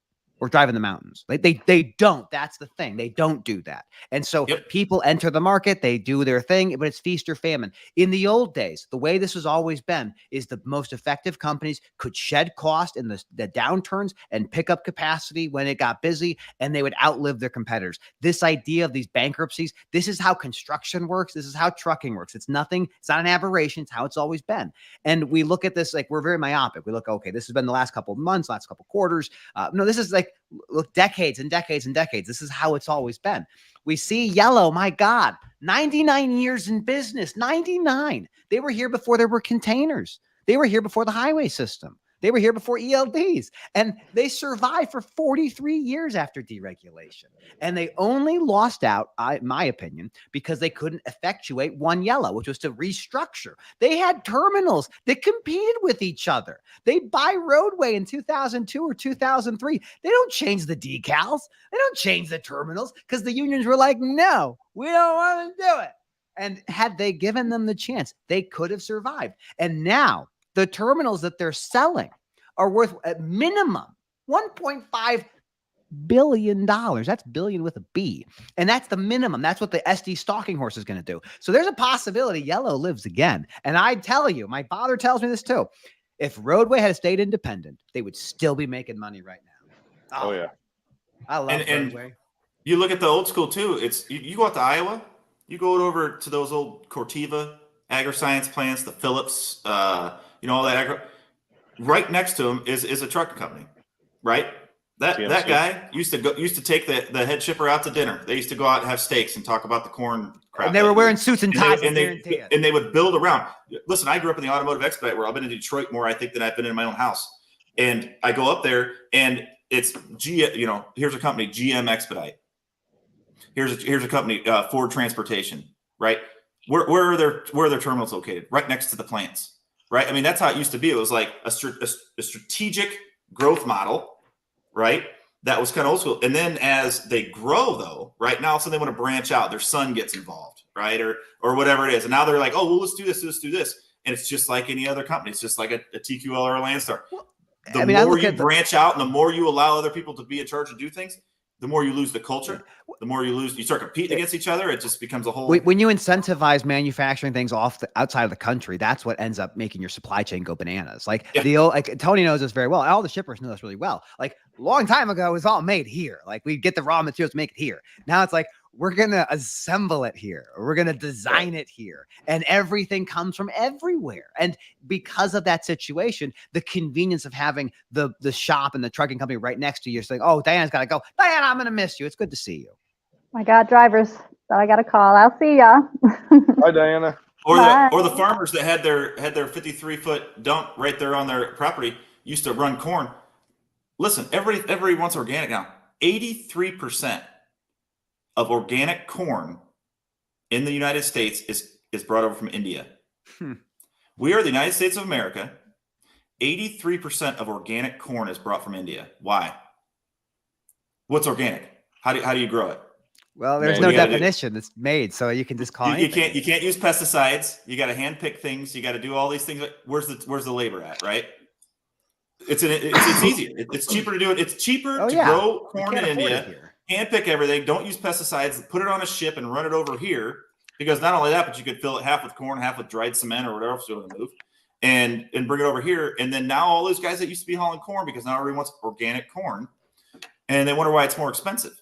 or drive in the mountains? They don't. That's the thing. They don't do that. And so people enter the market, they do their thing, but it's feast or famine. In the old days, the way this has always been is the most effective companies could shed cost in the downturns and pick up capacity when it got busy, and they would outlive their competitors. This idea of these bankruptcies, this is how construction works. This is how trucking works. It's not an aberration. It's how it's always been. And we look at this like we're very myopic. We look, okay, this has been the last couple of months, last couple of quarters. No, this is like, look, decades and decades and decades. This is how it's always been. We see Yellow, my God, 99 years in business, 99. They were here before there were containers. They were here before the highway system. They were here before ELDs, and they survived for 43 years after deregulation. And they only lost out, in my opinion, because they couldn't effectuate One Yellow, which was to restructure. They had terminals that competed with each other. They buy Roadway in 2002 or 2003. They don't change the decals. They don't change the terminals because the unions were like, no, we don't want to do it. And had they given them the chance, they could have survived. And now, the terminals that they're selling are worth at minimum $1.5 billion. That's billion with a B. And that's the minimum. That's what the SD stalking horse is going to do. So there's a possibility Yellow lives again. And I tell you, my father tells me this too. If Roadway had stayed independent, they would still be making money right now.
Oh yeah.
I love Roadway.
And you look at the old school too. It's you go out to Iowa, you go over to those old Corteva agri-science plants, the Phillips, all that right next to him is a trucking company, right? That guy used to take the head shipper out to dinner. They used to go out and have steaks and talk about the corn crap.
And they were wearing suits and ties.
And they would build around. Listen, I grew up in the automotive expedite world. I've been in Detroit more, I think, than I've been in my own house. And I go up there and it's here's a company, GM Expedite. Here's a company, Ford Transportation, right? Where are their terminals located? Right next to the plants. Right. I mean, that's how it used to be. It was like a strategic growth model, right? That was kind of old school. And then as they grow, though, right now, so they want to branch out. Their son gets involved, right, or whatever it is. And now they're like, oh, well, let's do this. And it's just like any other company. It's just like a TQL or a Landstar. The more you branch out and the more you allow other people to be in charge and do things, the more you lose the culture, the more you start competing against each other. It just becomes a whole.
When you incentivize manufacturing things outside of the country, that's what ends up making your supply chain go bananas. Like like Tony knows this very well. All the shippers know this really well. Like a long time ago, it was all made here. Like we get the raw materials to make it here. Now it's like, we're going to assemble it here. We're going to design it here. And everything comes from everywhere. And because of that situation, the convenience of having the shop and the trucking company right next to you saying, oh, Diana's got to go. Diana, I'm going to miss you. It's good to see you.
I got drivers that I got to call. I'll see ya.
Bye, Diana.
Or the farmers that had their 53-foot dump right there on their property used to run corn. Listen, everyone's organic now. 83% of organic corn in the United States is brought over from India. We are the United States of America. 83% of organic corn is brought from India. Why? What's organic? How do you grow it?
Well, there's no definition that's made, so you can just call it.
You can't use pesticides. You got to hand pick things. You got to do all these things. Where's the labor at? Right? It's easier. It's cheaper to do it. It's cheaper to grow corn in India. Hand pick everything. Don't use pesticides. Put it on a ship and run it over here. Because not only that, but you could fill it half with corn, half with dried cement or whatever else you want to move, and bring it over here. And then now all those guys that used to be hauling corn, because now everyone wants organic corn, and they wonder why it's more expensive.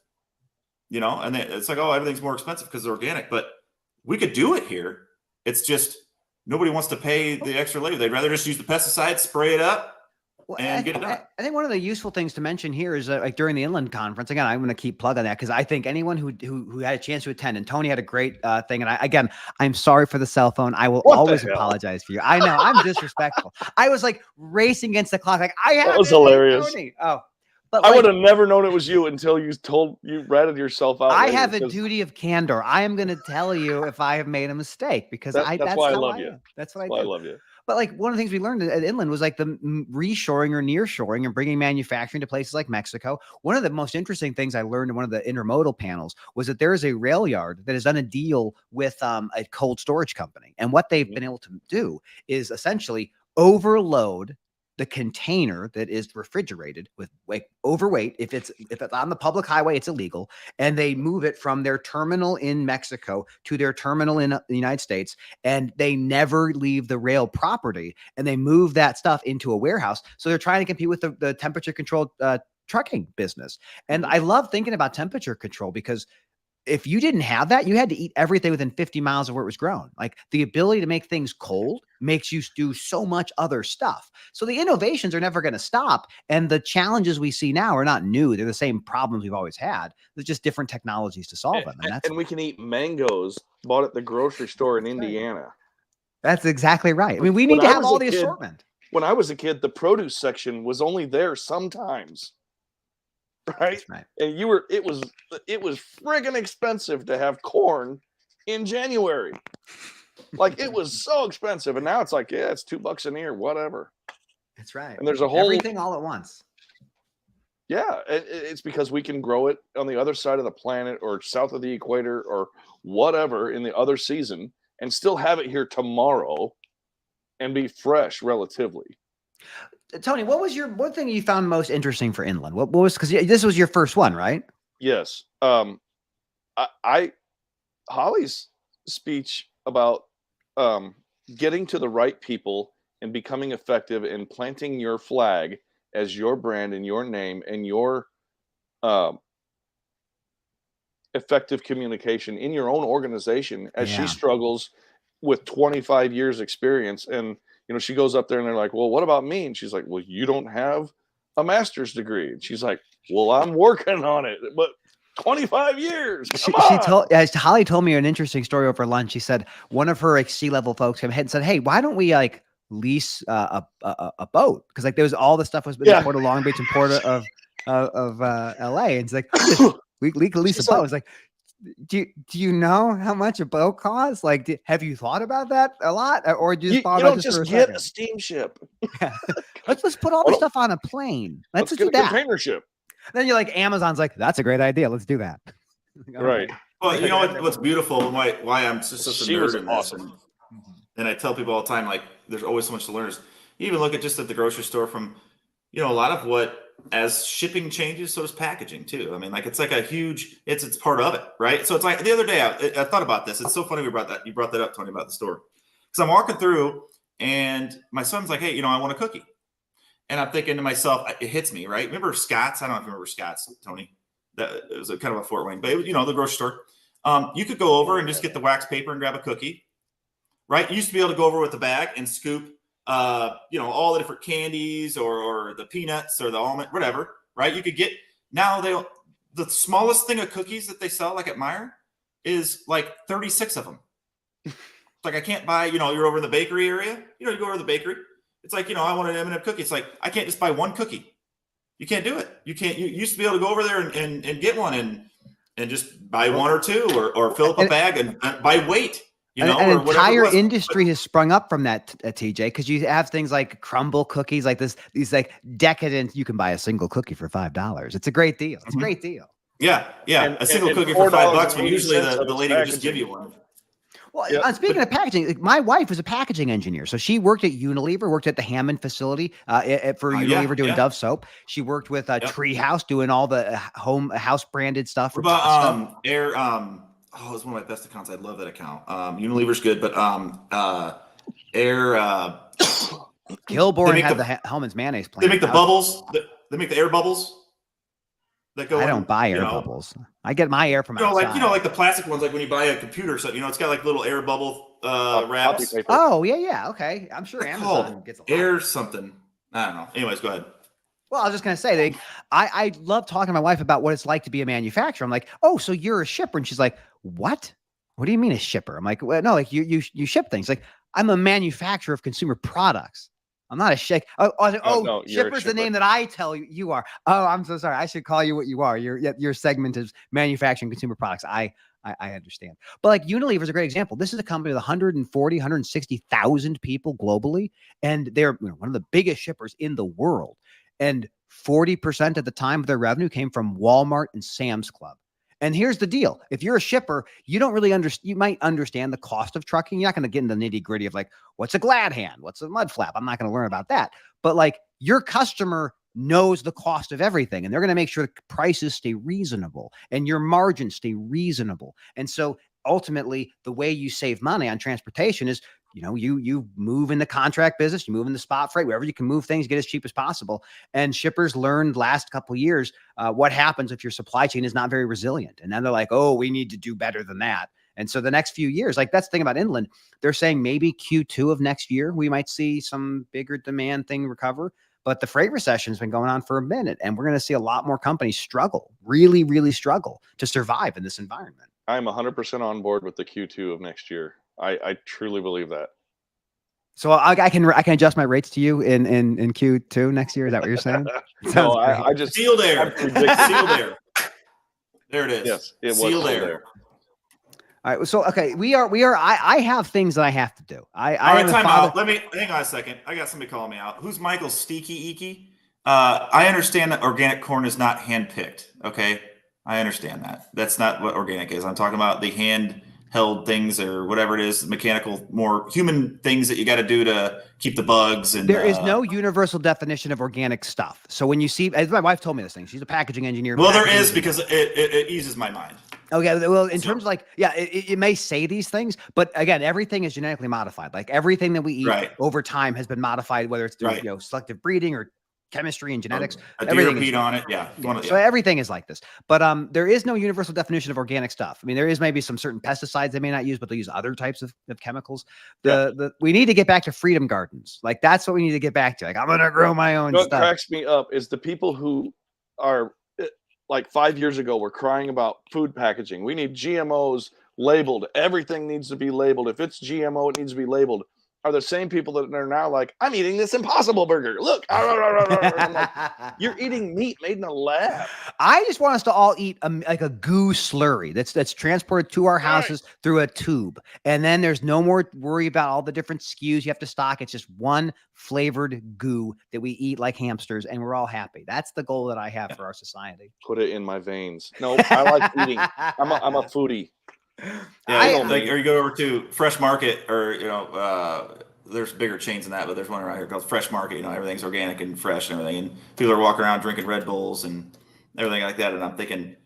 And it's like, oh, everything's more expensive because it's organic. But we could do it here. It's just nobody wants to pay the extra labor. They'd rather just use the pesticides, spray it up, and get it done. I think
one of the useful things to mention here is like during the Inland Conference, again, I'm going to keep plugging that because I think anyone who had a chance to attend, and Tony had a great thing. And I'm sorry for the cell phone. I will always apologize for you. I know I'm disrespectful. I was like racing against the clock. Like that
was hilarious.
Tony. Oh. But
I would have never known it was you until you ratted yourself out.
I have a duty of candor. I am going to tell you if I have made a mistake because that's
why I love you.
That's what
I love you.
But like one of the things we learned at Inland was like the reshoring or nearshoring and bringing manufacturing to places like Mexico. One of the most interesting things I learned in one of the intermodal panels was that there is a rail yard that has done a deal with a cold storage company. And what they've been able to do is essentially overload the container that is refrigerated with like overweight. If it's on the public highway, it's illegal. And they move it from their terminal in Mexico to their terminal in the United States. And they never leave the rail property, and they move that stuff into a warehouse. So they're trying to compete with the temperature controlled trucking business. And I love thinking about temperature control because if you didn't have that, you had to eat everything within 50 miles of where it was grown. Like the ability to make things cold makes you do so much other stuff. So the innovations are never going to stop. And the challenges we see now are not new. They're the same problems we've always had. There's just different technologies to solve them.
And we can eat mangoes bought at the grocery store in Indiana.
That's exactly right. I mean, we need to have all the assortment.
When I was a kid, the produce section was only there sometimes. Right. And it was friggin' expensive to have corn in January. Like it was so expensive. And now it's like, it's $2 an ear, whatever.
That's right.
And there's a whole
everything all at once.
Yeah. It's because we can grow it on the other side of the planet or south of the equator or whatever in the other season and still have it here tomorrow and be fresh relatively.
Tony, what was one thing you found most interesting for Inland? What was, because this was your first one, right?
Yes. Holly's speech about getting to the right people and becoming effective in planting your flag as your brand and your name and your effective communication in your own organization as she struggles with 25 years experience. And she goes up there and they're like, well, what about me? And she's like, well, you don't have a master's degree. And she's like, well, I'm working on it, but 25 years.
Holly told me an interesting story over lunch. She said one of her C-level folks came ahead and said, hey, why don't we lease a boat? Because there was all the stuff was in Port of Long Beach and Port of LA. And it's like, we could lease a boat. It's like, do you know how much a boat costs? Have you thought about that a lot, or you
don't just get a steamship?
Let's put all the stuff on a plane. Let's
get
do that.
A container ship.
Then you're like, Amazon's like, that's a great idea. Let's do that.
Right.
Well, you know what's beautiful and why I'm just such a nerd in this, and I tell people all the time, like, there's always so much to learn. You even look at the grocery store from, a lot of what as shipping changes, so does packaging too. I mean, like it's like a huge, it's part of it, right? So it's like the other day I thought about this. It's so funny you brought that up, Tony, about the store. Because I'm walking through and my son's like, hey, I want a cookie. And I'm thinking to myself, it hits me, right? Remember Scott's? I don't know if you remember Scott's, Tony. It was a kind of a Fort Wayne, but it was, the grocery store. You could go over and just get the wax paper and grab a cookie, right? You used to be able to go over with the bag and scoop all the different candies or the peanuts or the almond, whatever, right? You could get, now the smallest thing of cookies that they sell, like at Meijer, is like 36 of them. It's like, I can't buy, you're over in the bakery area, you go over to the bakery. It's like, I want an M&M cookie. It's like, I can't just buy one cookie. You can't do it. You can't, you used to be able to go over there and get one and just buy one or two or fill up a bag and by weight.
An entire industry has sprung up from that, TJ, because you have things like crumble cookies, like these like decadent. You can buy a single cookie for $5. It's a great deal. It's a great deal.
Yeah, a single cookie for $5 when usually the lady would just give you one.
Well, speaking of packaging, my wife was a packaging engineer. So she worked at Unilever, worked at the Hammond facility for Unilever doing Dove soap. She worked with Treehouse doing all the house branded stuff.
What about Air? It's one of my best accounts. I love that account. Unilever's good, but Air.
Kilborn had the Hellman's mayonnaise plant.
They make the bubbles. They make the air bubbles. That go.
I don't buy air bubbles. I get my air from outside.
like the plastic ones, like when you buy a computer, so it's got like little air bubble wraps.
Oh yeah, okay. I'm sure Amazon gets a lot.
Air something. I don't know. Anyways, go ahead.
Well, I was just going to say, I love talking to my wife about what it's like to be a manufacturer. I'm like, oh, so you're a shipper. And she's like, what? What do you mean a shipper? I'm like, well, no, like you ship things. Like, I'm a manufacturer of consumer products. I'm not a no, shipper's the name that I tell you are. Oh, I'm so sorry. I should call you what you are. Your segment is manufacturing consumer products. I understand. But like Unilever is a great example. This is a company with 140, 160,000 people globally. And they're one of the biggest shippers in the world. And 40% of the time of their revenue came from Walmart and Sam's Club. And here's the deal. If you're a shipper, you don't really understand. You might understand the cost of trucking. You're not going to get into the nitty gritty of like, what's a glad hand? What's a mud flap? I'm not going to learn about that. But like your customer knows the cost of everything and they're going to make sure the prices stay reasonable and your margins stay reasonable. And so ultimately the way you save money on transportation is, you move in the contract business, you move in the spot freight, wherever you can move things, get as cheap as possible. And shippers learned last couple of years what happens if your supply chain is not very resilient. And then they're like, oh, we need to do better than that. And so the next few years, like that's the thing about inland, they're saying maybe Q2 of next year, we might see some bigger demand thing recover. But the freight recession has been going on for a minute. And we're going to see a lot more companies struggle, really, really struggle to survive in this environment.
I'm 100% on board with the Q2 of next year. I truly believe that.
So I can adjust my rates to you in Q2 next year. Is that what you're saying?
No, I just
sealed air. Sealed air. There it is.
Yes, it was
sealed air.
All right. So okay, I have things that I have to do.
All right, time out. Let me hang on a second. I got somebody calling me out. Who's Michael Steaky Eeky? I understand that organic corn is not hand-picked. Okay, I understand that. That's not what organic is. I'm talking about the hand-held things or whatever it is, mechanical, more human things that you got to do to keep the bugs. And
there is no universal definition of organic stuff. So when you see, as my wife told me this thing, she's a packaging engineer.
Well, there is because it eases my mind.
Okay, well, in terms of like, it may say these things, but again, everything is genetically modified. Like everything that we eat over time has been modified, whether it's through selective breeding or chemistry and genetics.
Everything is on it,
So everything is like this. But there is no universal definition of organic stuff. I mean, there is maybe some certain pesticides they may not use, but they'll use other types of chemicals. We need to get back to freedom gardens. Like that's what we need to get back to. Like I'm gonna grow my own stuff.
What cracks me up is the people who are like 5 years ago were crying about food packaging. We need GMOs labeled. Everything needs to be labeled. If it's GMO, it needs to be labeled. Are the same people that are now like, I'm eating this Impossible Burger. Look, I'm like, you're eating meat made in a lab.
I just want us to all eat like a goo slurry that's transported to our houses through a tube. And then there's no more worry about all the different SKUs you have to stock. It's just one flavored goo that we eat like hamsters and we're all happy. That's the goal that I have for our society.
Put it in my veins. No, I like eating. I'm a foodie.
Yeah, or you go over to Fresh Market or there's bigger chains than that, but there's one around here called Fresh Market. You know, everything's organic and fresh and everything. And people are walking around drinking Red Bulls and everything like that. And I'm thinking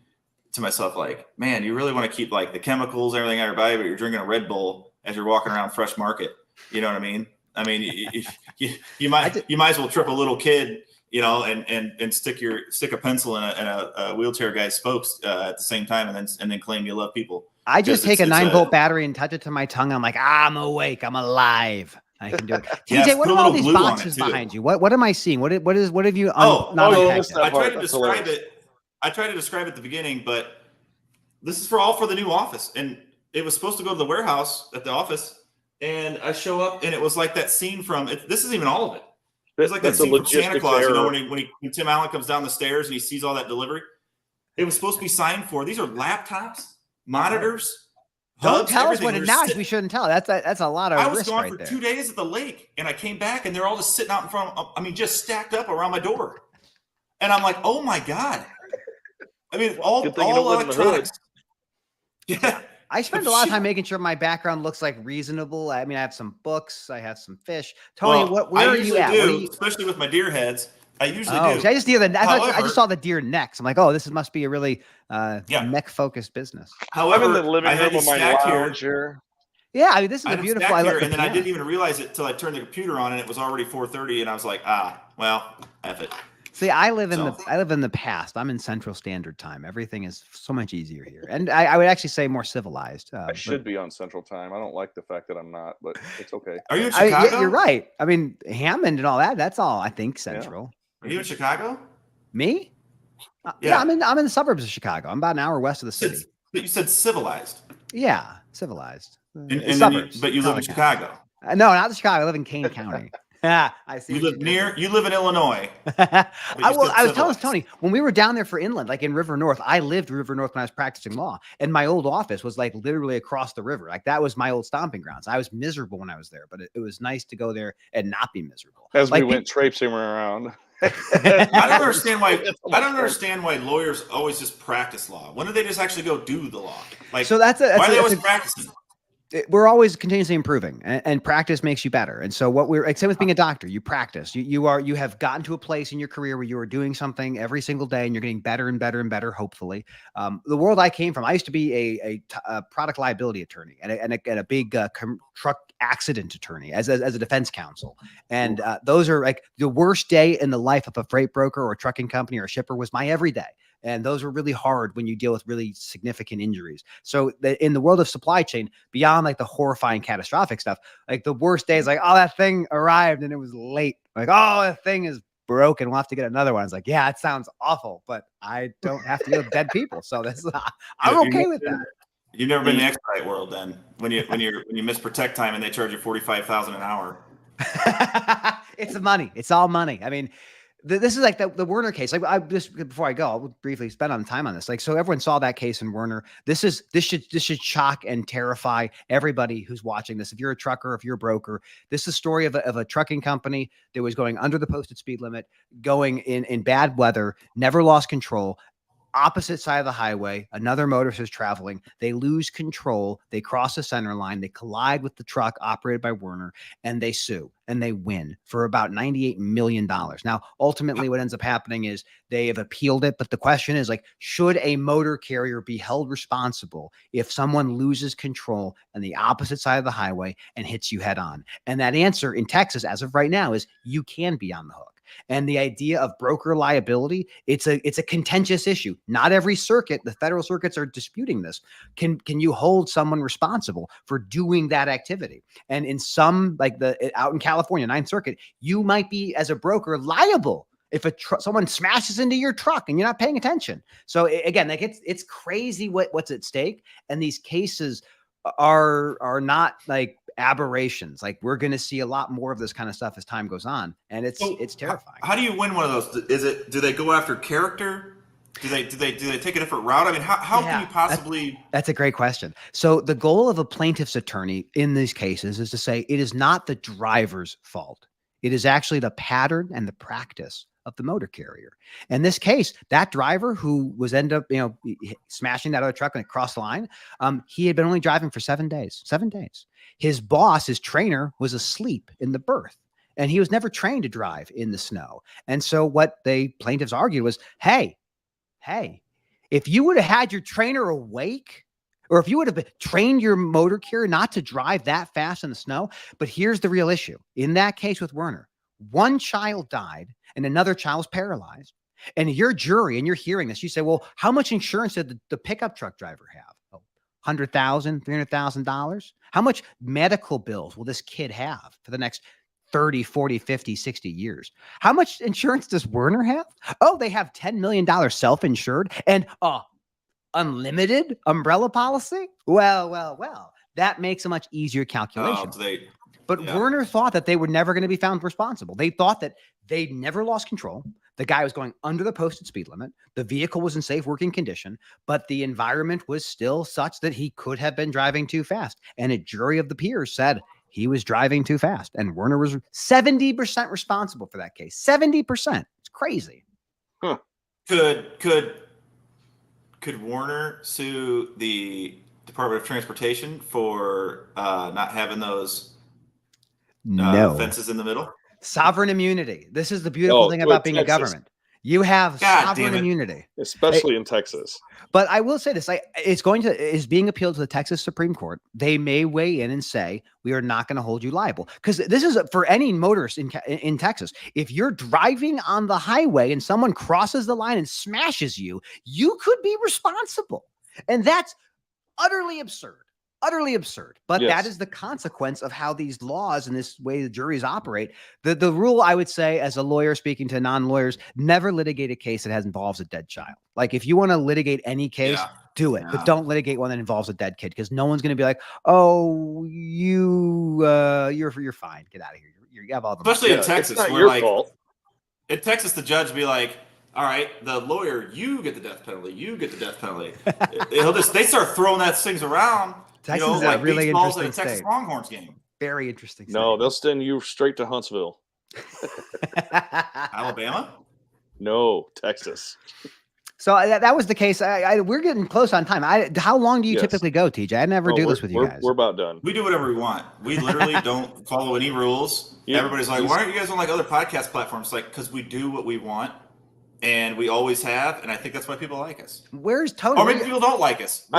to myself, like, man, you really want to keep like the chemicals, everything out of your body, but you're drinking a Red Bull as you're walking around Fresh Market. You know what I mean? I mean, you might as well trip a little kid, you know, and stick a pencil in a wheelchair guy's spokes at the same time, and then claim you love people.
I just take a 9-volt battery and touch it to my tongue. I'm like, I'm awake. I'm alive. I can do it.
Yeah,
TJ, what
put a
are all
little
these
glue on
boxes
it, too.
behind you? What am I seeing? What have you?
Oh,
not
no,
unpacked yet?
I tried to
That's
describe
hilarious.
it. I tried to describe it at the beginning, but this is for the new office, and it was supposed to go to the warehouse at the office. And I show up, and it was like that scene from. This isn't even all of it. It was like that
That's a
scene from Santa
logistics
Claus, you know,
error.
when Tim Allen comes down the stairs and he sees all that delivery. It was supposed to be signed for. These are laptops, monitors.
Don't
hubs,
tell us
everything.
what it
They're
now.
sit-
We shouldn't tell. That's a lot of
I was
risk
gone
right
for
there.
2 days at the lake, and I came back, and they're all just sitting out in front. Just stacked up around my door, and I'm like, oh my god. I mean, all
Good thing you don't live in the hood.
electronics. Yeah.
I spend a lot of time making sure my background looks like reasonable. I mean, I have some books, I have some fish. Tony,
Well,
where
I
are you
usually
at? What
do,
are you?
especially with my deer heads. I usually
Oh,
do.
see, I just I
However-
just saw the deer necks. I'm like, oh, this must be a really
Yeah.
neck focused business.
I'm in
However,
the living
I had
room
these
of my
stacked here.
lounge here.
Yeah, I mean, this is
I
a
had them
beautiful.
stacked
I
here,
love the
and then I
piano.
didn't even realize it till I turned the computer on, and it was already 4:30, and I was like, well, F it.
See, I live in
So-
the past. I'm in Central Standard Time. Everything is so much easier here, and I would actually say more civilized.
I should be on Central Time. I don't like the fact that I'm not, but it's okay.
Are you in
Yeah,
Chicago?
you're right. I mean, Hammond and all that. That's all I think Central.
Are you in Chicago?
Me?
Yeah.
I'm in the suburbs of Chicago. I'm about an hour west of the city.
You said civilized.
Yeah, civilized.
And then you
Suburbs.
live in
County.
Chicago.
No, not Chicago. I live in Kane County. Yeah, I see.
You
what
live
you're doing.
you live in Illinois.
I
you
was
said
telling
civilized.
Tony when we were down there for inland, like in River North. I lived River North when I was practicing law, and my old office was like literally across the river. Like that was my old stomping grounds. I was miserable when I was there, but it was nice to go there and not be miserable.
As
Like,
we went traipsing around.
I don't understand why. I don't understand why lawyers always just practice law. When do they just actually go do the law? Like,
So that's
why are they
a
always practicing?
we're always continuously improving, and practice makes you better. And so what we're like, same with being a doctor, you practice, you have gotten to a place in your career where you are doing something every single day and you're getting better and better and better. Hopefully, the world I came from, I used to be a product liability attorney and a big truck accident attorney as a defense counsel. And those are like the worst day in the life of a freight broker or a trucking company or a shipper was my everyday. And those are really hard when you deal with really significant injuries. So in the world of supply chain, beyond like the horrifying catastrophic stuff, like the worst day is like, oh, that thing arrived and it was late. Like, oh, that thing is broken. We'll have to get another one. It's like, yeah, it sounds awful, but I don't have to deal with dead people. So that's I'm okay with that.
You've never been in the expedite world, then when you miss protect time and they charge you $45,000 an hour.
It's the money. It's all money. I mean, this is like the Werner case. Like I just before I go, I'll briefly spend on time on this. Like, so everyone saw that case in Werner. This should shock and terrify everybody who's watching this. If you're a trucker, if you're a broker, this is a story of a trucking company that was going under the posted speed limit, going in bad weather, never lost control. Opposite side of the highway, another motorist is traveling. They lose control. They cross the center line. They collide with the truck operated by Werner, and they sue and they win for about $98 million. Now, ultimately, what ends up happening is they have appealed it. But the question is, like, should a motor carrier be held responsible if someone loses control on the opposite side of the highway and hits you head on? And that answer in Texas, as of right now, is you can be on the hook. And the idea of broker liability, it's a contentious issue. Not every circuit, the federal circuits are disputing this. Can you hold someone responsible for doing that activity? And in some, like out in California, Ninth Circuit, you might be as a broker liable if someone smashes into your truck and you're not paying attention. So again, like it's crazy what's at stake. And these cases are not like aberrations. Like we're going to see a lot more of this kind of stuff as time goes on, and it's terrifying.
How do you win one of those? Do they go after character? Do they take a different route? I mean, how can you possibly?
That's a great question. So the goal of a plaintiff's attorney in these cases is to say it is not the driver's fault. It is actually the pattern and the practice of the motor carrier. In this case, that driver who was end up, smashing that other truck and it crossed the line, he had been only driving for 7 days. 7 days. His boss, his trainer, was asleep in the berth, and he was never trained to drive in the snow. And so what the plaintiffs argued was, hey, if you would have had your trainer awake, or if you would have trained your motor carrier not to drive that fast in the snow. But here's the real issue. In that case with Werner, one child died and another child was paralyzed. And your jury, and you're hearing this, you say, well, how much insurance did the pickup truck driver have? Oh, $100,000, $300,000? How much medical bills will this kid have for the next 30, 40, 50, 60 years? How much insurance does Werner have? Oh, they have $10 million self-insured and unlimited umbrella policy. Well, that makes a much easier calculation. But Werner thought that they were never going to be found responsible. They thought that they never lost control. The guy was going under the posted speed limit. The vehicle was in safe working condition, but the environment was still such that he could have been driving too fast. And a jury of the peers said he was driving too fast. And Werner was 70% responsible for that case. 70%. It's crazy.
Huh.
Could Werner sue the Department of Transportation for not having those fences in the middle?
Sovereign immunity. This is the beautiful thing about being
Texas.
a government. You have sovereign immunity,
especially in Texas.
But I will say this: it's being appealed to the Texas Supreme Court. They may weigh in and say we are not going to hold you liable, because this is for any motorist in Texas. If you're driving on the highway and someone crosses the line and smashes you, you could be responsible, and that's utterly absurd. Utterly absurd. But that is the consequence of how these laws and this way the juries operate. The rule, I would say, as a lawyer speaking to non-lawyers, never litigate a case that involves a dead child. Like, if you want to litigate any case, do it. But don't litigate one that involves a dead kid, because no one's going to be like, oh, you're fine. Get out of here. You have all the
especially in Texas.
It's not your fault.
In Texas, the judge be like, all right, the lawyer, you get the death penalty. You get the death penalty. They start throwing that things around.
Texas is a really interesting
at a Texas
state.
Longhorns game.
Very interesting state.
No, they'll send you straight to Huntsville.
Alabama?
No, Texas.
So that was the case. We're getting close on time. How long do you typically go, TJ? I never do this with you guys.
We're about done.
We do whatever we want. We literally don't follow any rules. Yeah. Everybody's like, why aren't you guys on like other podcast platforms? Like, because we do what we want, and we always have, and I think that's why people like us.
Where's Tony?
Or maybe people don't like us.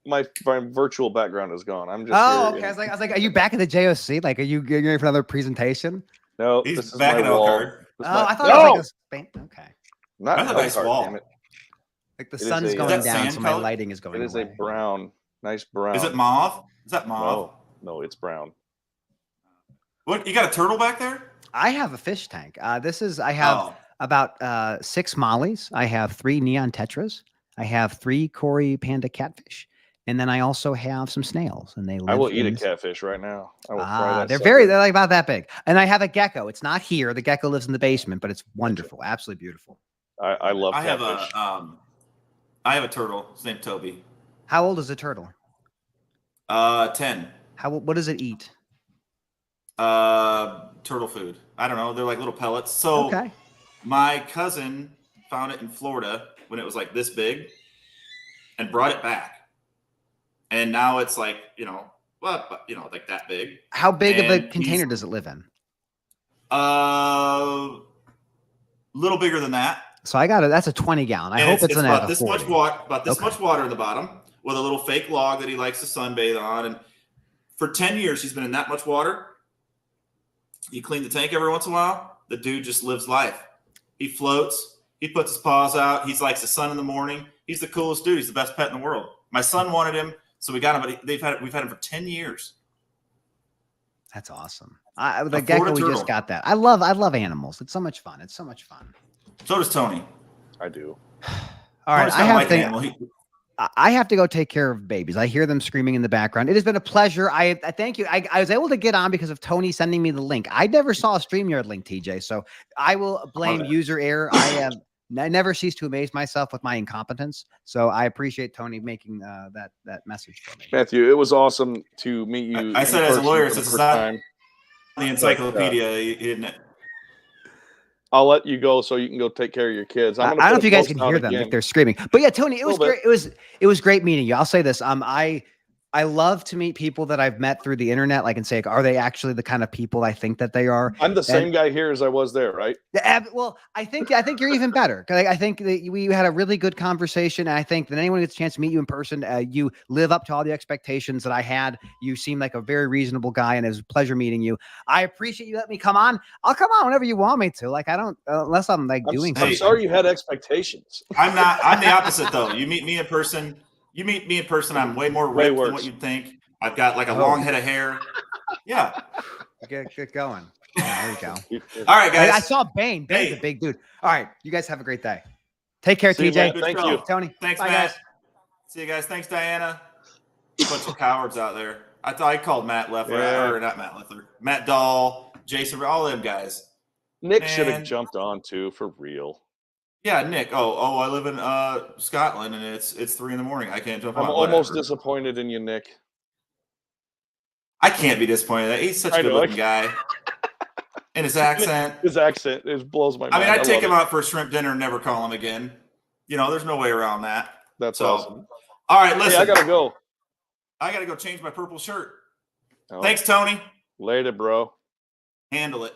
My virtual background is gone. I'm just.
Okay. I was like, are you back at the JOC? Like, are you getting ready for another presentation?
No,
he's
this is
back
my
in
wall.
Elkhart.
I thought it was like okay.
Not
That's a nice wall.
damn it.
Like the sun's going down, so my lighting is going.
It is a brown, nice brown.
Is it mauve? Is that mauve?
No, it's brown.
What, you got a turtle back there?
I have a fish tank. I have about 6 mollies. I have 3 neon tetras. I have 3 Cory panda catfish. And then I also have some snails, and they live.
I will eat a catfish right now. I will fry that.
They're like about that big. And I have a gecko. It's not here. The gecko lives in the basement, but it's wonderful. Absolutely beautiful.
I love catfish.
I have a turtle. His name's Toby.
How old is the turtle?
10.
What does it eat?
Turtle food. I don't know. They're like little pellets. So my cousin found it in Florida when it was like this big and brought it back. And now it's like, like that big.
How big of a container does it live in?
Little bigger than that.
So that's a 20 gallon. I hope it's
about this much water, much water in the bottom with a little fake log that he likes to sunbathe on. And for 10 years, he's been in that much water. You clean the tank every once in a while. The dude just lives life. He floats. He puts his paws out. He's like the sun in the morning. He's the coolest dude. He's the best pet in the world. My son wanted him, so we got him. But we've had him for 10 years.
That's awesome. The gecko, we just got that. I love animals. It's so much fun.
So does Tony.
I do.
All right, I have to go take care of babies. I hear them screaming in the background. It has been a pleasure. I thank you. I was able to get on because of Tony sending me the link. I never saw a StreamYard link, TJ, so I will blame user error. I never cease to amaze myself with my incompetence. So I appreciate Tony making that message for me.
Matthew, it was awesome to meet you.
I said as a lawyer, since it's not the encyclopedia, you didn't.
I'll let you go so you can go take care of your kids.
I
I'm
don't
gonna
know
put
if you
a
guys
post
can
out
hear them
again.
if they're screaming. But yeah, Tony, it was
Little
great. It was great meeting you. I'll say this. I love to meet people that I've met through the internet, like, and say, are they actually the kind of people I think that they are?
I'm the
And
same guy here as I was there, right?
well, I think you're even better, because I think that we had a really good conversation. And I think that anyone who gets a chance to meet you in person, you live up to all the expectations that I had. You seem like a very reasonable guy, and it was a pleasure meeting you. I appreciate you letting me come on. I'll come on whenever you want me to. Like, I don't unless I'm like doing
I'm
something.
sorry you had expectations.
I'm not. I'm the opposite though. You meet me in person. You meet me in person. I'm way more
Way
ripped than what
worse.
you'd think. I've got like a
Oh.
long head of hair. Yeah.
Get going. Yeah, there you go.
All right, guys.
I saw Bane. Bane's a big dude. All right, you guys have a great day. Take care,
See you,
TJ.
man.
Good
Thank
show.
you.
Tony.
Thanks,
Bye,
Matt.
guys.
See you guys. Thanks, Diana. Bunch of cowards out there. I called Matt Leffler,
Yeah.
or not Matt Leffler, Matt Dahl, Jason, all them guys.
Nick should have
Man.
jumped on too, for real.
Yeah, Nick. Oh, I live in Scotland, and it's 3 a.m. I can't jump on.
I'm almost
Whatever.
disappointed in you, Nick.
I can't be disappointed. He's such a
I know.
good-looking guy, and his accent.
His accent blows my mind.
I mean, I'd take
love
him
it.
out for a shrimp dinner and never call him again. You know, there's no way around that.
That's
So,
awesome.
All right, listen.
Hey, I gotta go.
I gotta go change my purple shirt.
Oh,
Thanks, Tony.
Later, bro.
Handle it.